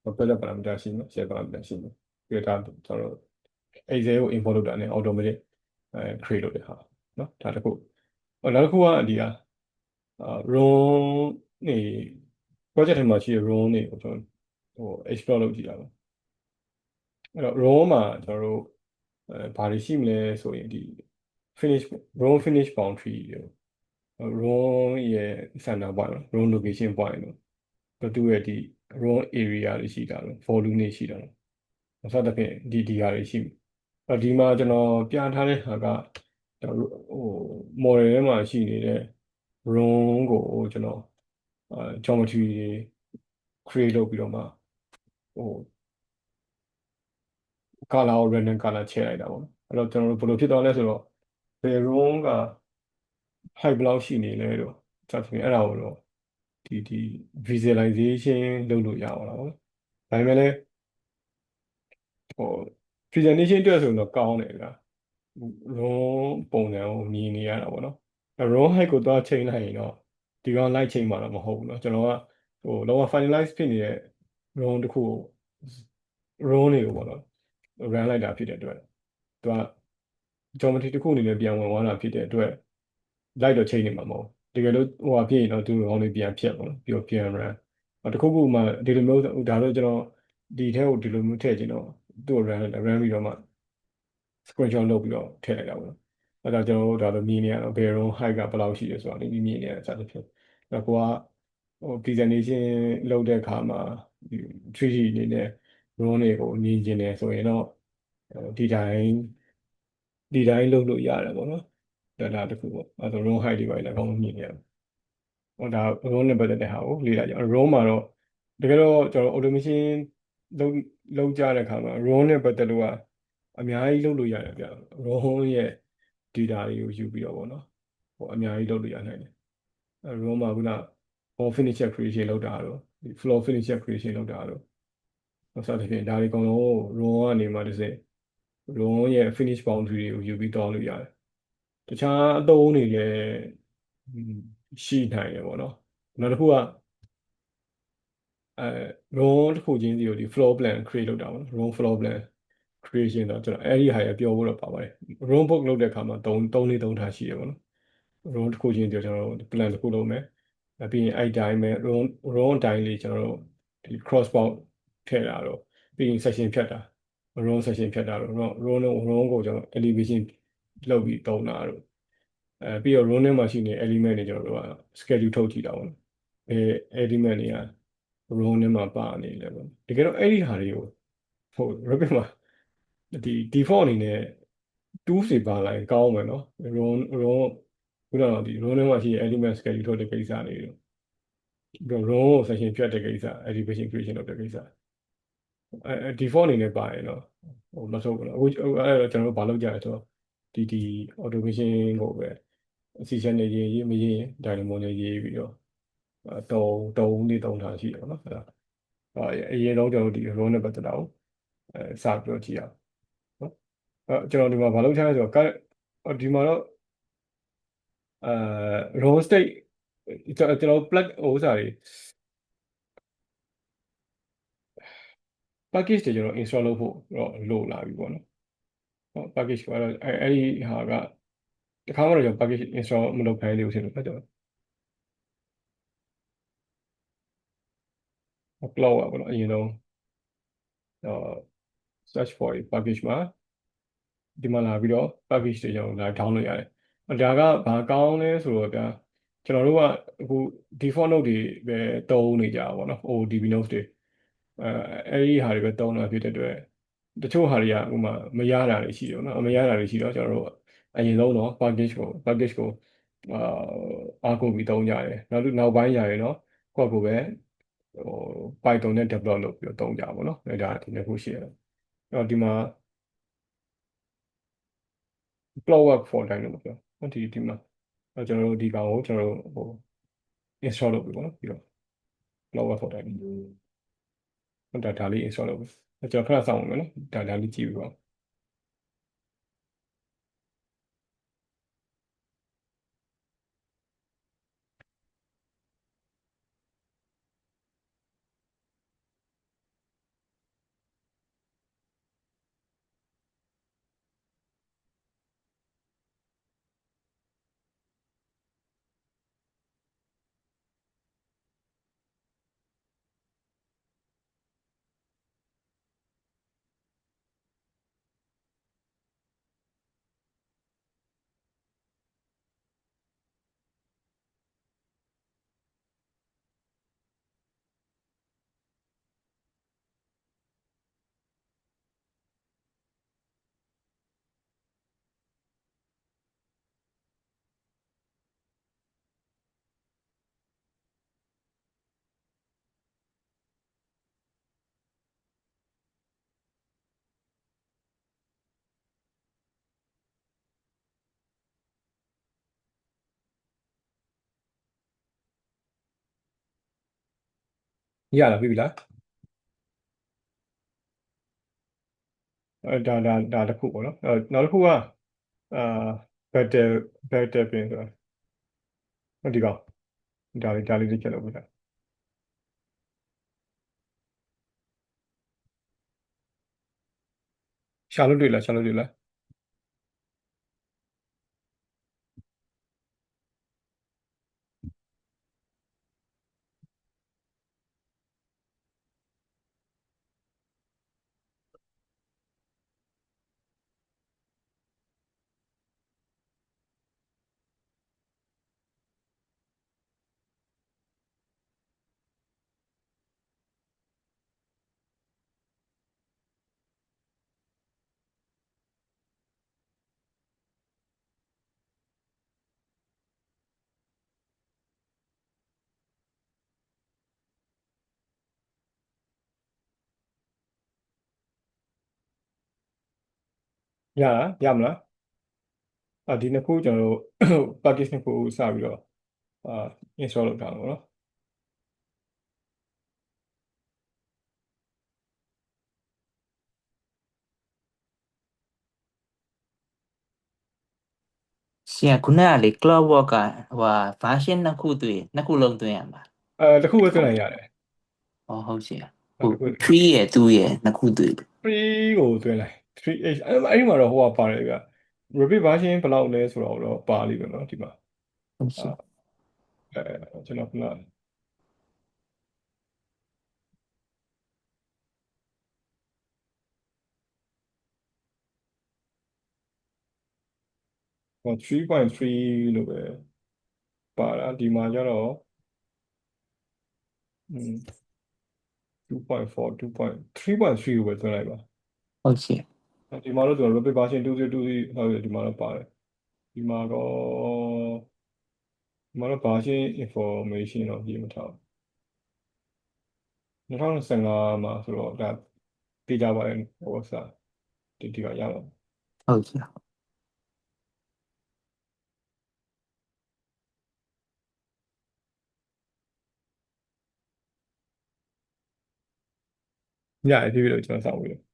ယ် project parameter ရှိမယ် share parameter ရှိမယ် ပြီးတော့ဒါကျွန်တော်တို့ Excel ကို import လုပ်တာနဲ့ automatic create လုပ်တဲ့ဟာနော်ဒါတစ်ခုနောက်တစ်ခုကဒီဟာrun နေ project ထဲမှာရှိတဲ့ run တွေကိုကျွန်တော်explore လုပ်ကြည့်တာပါအဲ့တော့ run မှာကျွန်တော်တို့ဘာတွေရှိမလဲဆိုရင်ဒီ run finish boundary တို့ run ရဲ့ center point နော် run location point တို့သူ့ရဲ့ဒီ run area တွေရှိတာလို့ volume တွေရှိတာလို့စသဖြင့်ဒီဟာတွေရှိပြီဒီမှာကျွန်တော်ပြထားတဲ့ဟာကmodel ထဲမှာရှိနေတဲ့ run ကိုကျွန်တော်geometry create လုပ်ပြီးတော့မှcolor ကို random color ချဲ့လိုက်တာပေါ့အဲ့တော့ကျွန်တော်တို့ဘယ်လိုဖြစ်သွားလဲဆိုတော့ဘယ် run က height ဘယ်လောက်ရှိနေလဲတော့စသဖြင့်အဲ့ဒါကိုတော့ဒီ visualization လုပ်လို့ရအောင်လားပေါ့ဒါပေမဲ့လည်းpresentation အတွက်ဆိုရင်တော့ကောင်းတယ်ဗျာ run ပုံစံကိုမြင်နေရတာပေါ့နော် run height ကိုသွားချိန်လိုက်ရင်တော့ဒီကောင် light ချိန်မှာတော့မဟုတ်ဘူးเนาะကျွန်တော်ကလောက finalize ဖြစ်နေတဲ့ run တစ်ခုကို run တွေကိုပေါ့နော် run လိုက်တာဖြစ်တဲ့အတွက်သူက geometry တစ်ခုအနေနဲ့ပြန်ဝင်သွားတာဖြစ်တဲ့အတွက် light တော့ချိန်နေမှာမဟုတ်တကယ်လို့ဟိုဟာဖြစ်ရင်တော့သူကောင်လေးပြန်ဖြတ်ပေါ့နော်ပြီးတော့ပြန် run တခုခုမှဒီလိုမျိုးဒါတော့ကျွန်တော်ဒီထဲကိုဒီလိုမျိုးထည့်ချင်တော့သူ့ကို run ပြီးတော့မှ screenshot လုပ်ပြီးတော့ထည့်လိုက်တာပေါ့နော်အဲ့ဒါကျွန်တော်တို့ဒါလိုမြင်နေရတော့ bell run height ကဘယ်လောက်ရှိလဲဆိုတာလေးမြင်နေရတဲ့စသဖြင့်အဲ့ကိုကpresentation လုပ်တဲ့အခါမှာ3D အနေနဲ့ run တွေကိုမြင်ကျင်တယ်ဆိုရင်တော့ဒီတိုင်းလုပ်လို့ရတယ်ပေါ့နော်ဒါတစ်ခုပေါ့အဲ့ဒါ run height တွေပါလည်းအကောင်းမြင်နေရတယ်ဒါ run နဲ့ပတ်သက်တဲ့ဟာကိုလေ့လာကြအောင် run မှာတော့တကယ်တော့ကျွန်တော် automation လုပ်ကြတဲ့အခါမှာ run နဲ့ပတ်သက်လို့ကအများကြီးလုပ်လို့ရတယ်ဗျ run ရဲ့ data တွေကိုယူပြီးတော့ပေါ့နော်အများကြီးလုပ်လို့ရနိုင်တယ်run မှာခုန wall finisher creation လုပ်တာတော့ floor finisher creation လုပ်တာတော့စသဖြင့်ဒါတွေအကုန်လုံး run ကနေမှတစ်စက် run ရဲ့ finish boundary တွေကိုယူပြီးတော့လို့ရတယ်တခြားအသုံးတွေလည်းရှိနိုင်တယ်ပေါ့နော်နောက်တစ်ခုကrun တစ်ခုချင်းစီကိုဒီ floor plan create လုပ်တာပေါ့နော် run floor plan creation တော့ကျွန်တော်အဲ့ဒီဟာရပြောဖို့တော့ပါပါတယ် run book လုပ်တဲ့အခါမှာ3ထားရှိရပါတော့ run တစ်ခုချင်းကျွန်တော်တို့ plan တစ်ခုလုပ်မယ်ပြီးရင်အဲ့တိုင်းပဲ run အတိုင်းလေးကျွန်တော်တို့ဒီ cross bound ထည့်တာတော့ပြီးရင် section ဖြတ်တာ run section ဖြတ်တာတော့ run ကိုကျွန်တော် elevation လုပ်ပြီးတုံးတာတော့ပြီးတော့ run ထဲမှာရှိနေ element တွေကျွန်တော်တို့က schedule ထုတ်ကြည့်တာပေါ့element တွေက run ထဲမှာပါနေလဲပေါ့တကယ်တော့အဲ့ဒီဟာတွေကိုRevit မှာဒီ default အနေနဲ့ tools တွေပါလာရင်ကောင်းမယ်နော် run ခုနကဒီ run ထဲမှာရှိတဲ့ element schedule ထုတ်တဲ့ကိစ္စတွေပြီးတော့ run ကို section ဖြတ်တဲ့ကိစ္စ elevation creation လုပ်တဲ့ကိစ္စdefault အနေနဲ့ပါရင်တော့မဆိုးဘူးနော်အခုအဲ့တော့ကျွန်တော်တို့ဘာလုပ်ကြလဲဆိုတော့ဒီ automation ကိုပဲအစီအစဉ်နဲ့ရေးမရေး dynamo နဲ့ရေးပြီးတော့တုံးထားရှိတယ်ပေါ့နော်အဲ့ဒါအရင်တော့ကျွန်တော်တို့ဒီ run နဲ့ပတ်သက်တာကိုစပြောကြည့်အောင်နော်ကျွန်တော်ဒီမှာဘာလုပ်ထားလဲဆိုတော့ဒီမှာတော့raw state ကျွန်တော် plug ဥစားတွေ package တွေကျွန်တော် install လုပ်ဖို့တော့လိုလာပြီပေါ့နော်ဟုတ် package ကတော့အဲ့ဒီဟာကတခါမှတော့ကျွန်တော် package install မလုပ်ခိုင်းသေးဘူးဆိုတော့ကျွန်တော် upload ပါပေါ့နော်အရင်ဆုံးsearch for a package မှာဒီမှာလာပြီးတော့ package တွေကျွန်တော်လာ download ရတယ်ဒါကဘာကောင်းလဲဆိုတော့ဗျာကျွန်တော်တို့ကအခု default node တွေပဲသုံးနေကြပါဘောနော် ODB node တွေအဲ့ဒီဟာတွေပဲသုံးတာဖြစ်တဲ့အတွက်တချို့ဟာတွေကဥမာမရတာတွေရှိတယ်နော်မရတာတွေရှိတော့ကျွန်တော်တို့အရင်ဆုံးတော့ package ကိုအားကိုးပြီးသုံးကြတယ်နောက်ပိုင်းရရယ်နော်ကိုယ့်ကိုပဲPython နဲ့ develop လုပ်ပြီးတော့သုံးကြပါဘောနော်ဒါဒီနှစ်ခုရှိရတယ်အဲ့တော့ဒီမှာ plot work for တိုင်းလို့ပြောဒီမှာကျွန်တော်တို့ဒီကောင်ကိုကျွန်တော်တို့install လုပ်ပြီပေါ့နော်ပြီးတော့ plot work for တိုင်းဒါလေး install လုပ်ပြီကျွန်တော်ခဏစောင့်အောင်မယ်နော်ဒါလေးကြည့်ပြီးပါ ရလားပြီလားဒါတစ်ခုပေါ့နော်နောက်တစ်ခုကအာ battle pin ဆိုတာဒီကောင်ဒါလေးတစ်ချက်လုပ်ပြတာရှာလို့တွေ့လားရလားရမလားဒီနှစ်ခုကျွန်တော်တို့ package နှစ်ခုစပြီးတော့install လုပ်တာပေါ့နော်ရှင်ခုနကလေ cloud work ကဟို version နှစ်ခုလုံးသွင်းရမှာ တစ်ခုပဲသွင်းလိုက်ရတယ် ဟောဟုတ်ရှင် တစ်ခုပဲ 3ရဲ့2ရဲ့နှစ်ခုသွင်း 3ကိုသွင်းလိုက် 3h အဲ့ဒီမှာတော့ဟိုကပါတယ်ဗျ repeat version ဘယ်လောက်လဲဆိုတော့ပါလိမ့်မယ်နော်ဒီမှာ ဟုတ်ရှင် ကျွန်တော်ခုန3.3 လို့ပဲပါတာဒီမှာကျတော့2.4 2.3 ကိုပဲသွင်းလိုက်ပါ ဟုတ်ရှင် ဒီမှာတော့ကျွန်တော် repeat version 2020ဟုတ်တယ်ဒီမှာတော့ပါတယ်ဒီမှာတော့ version information တော့ရေးမထားဘူး2015မှာဆိုတော့ဒါပြကြပါတယ်ဟိုစာဒီကရပါ ဟုတ်ရှင် ရတယ်ဒီလိုကျွန်တော်စောင့်ပြီးတော့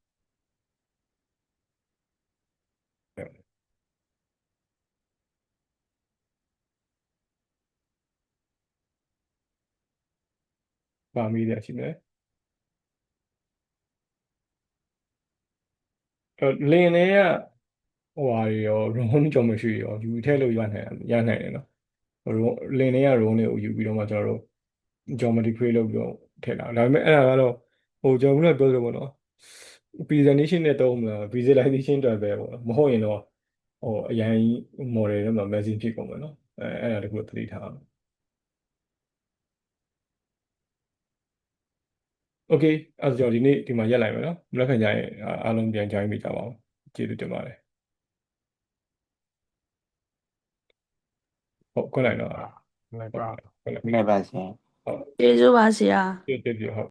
ပါမိတယ်ရှိမယ်လင်းလေးကဟိုဟာတွေရော room geometry ရောယူထည့်လို့ရနိုင်တယ်နော်လင်းလေးက room လေးကိုယူပြီးတော့မှကျွန်တော်တို့ geometry create လုပ်ပြီးတော့ထည့်တာဒါပေမဲ့အဲ့ဒါကတော့ဟိုကျွန်တော်ကပြောသလိုပေါ့နော် presentation နဲ့တုံးမလား visualization တွေပဲပေါ့မဟုတ်ရင်တော့ဟိုအရင် model တွေမှာ message ဖြစ်ကုန်မယ်နော်အဲ့ဒါတခုသတိထားအောင် okay အဲ့ဒါကြောင့်ဒီနေ့ဒီမှာရက်လိုက်မယ်နော်မနေ့ကကြရင်အားလုံးပြန် join မိကြပါအောင်ကျေးဇူးတင်ပါတယ်ဟုတ်ခွင့်လိုက်တော့ လိုက်ပါ ခွင့်လိုက် လည်းပါရှင် ဟုတ် ကျေးဇူးပါဆရာ ကျေးဇူးဟုတ်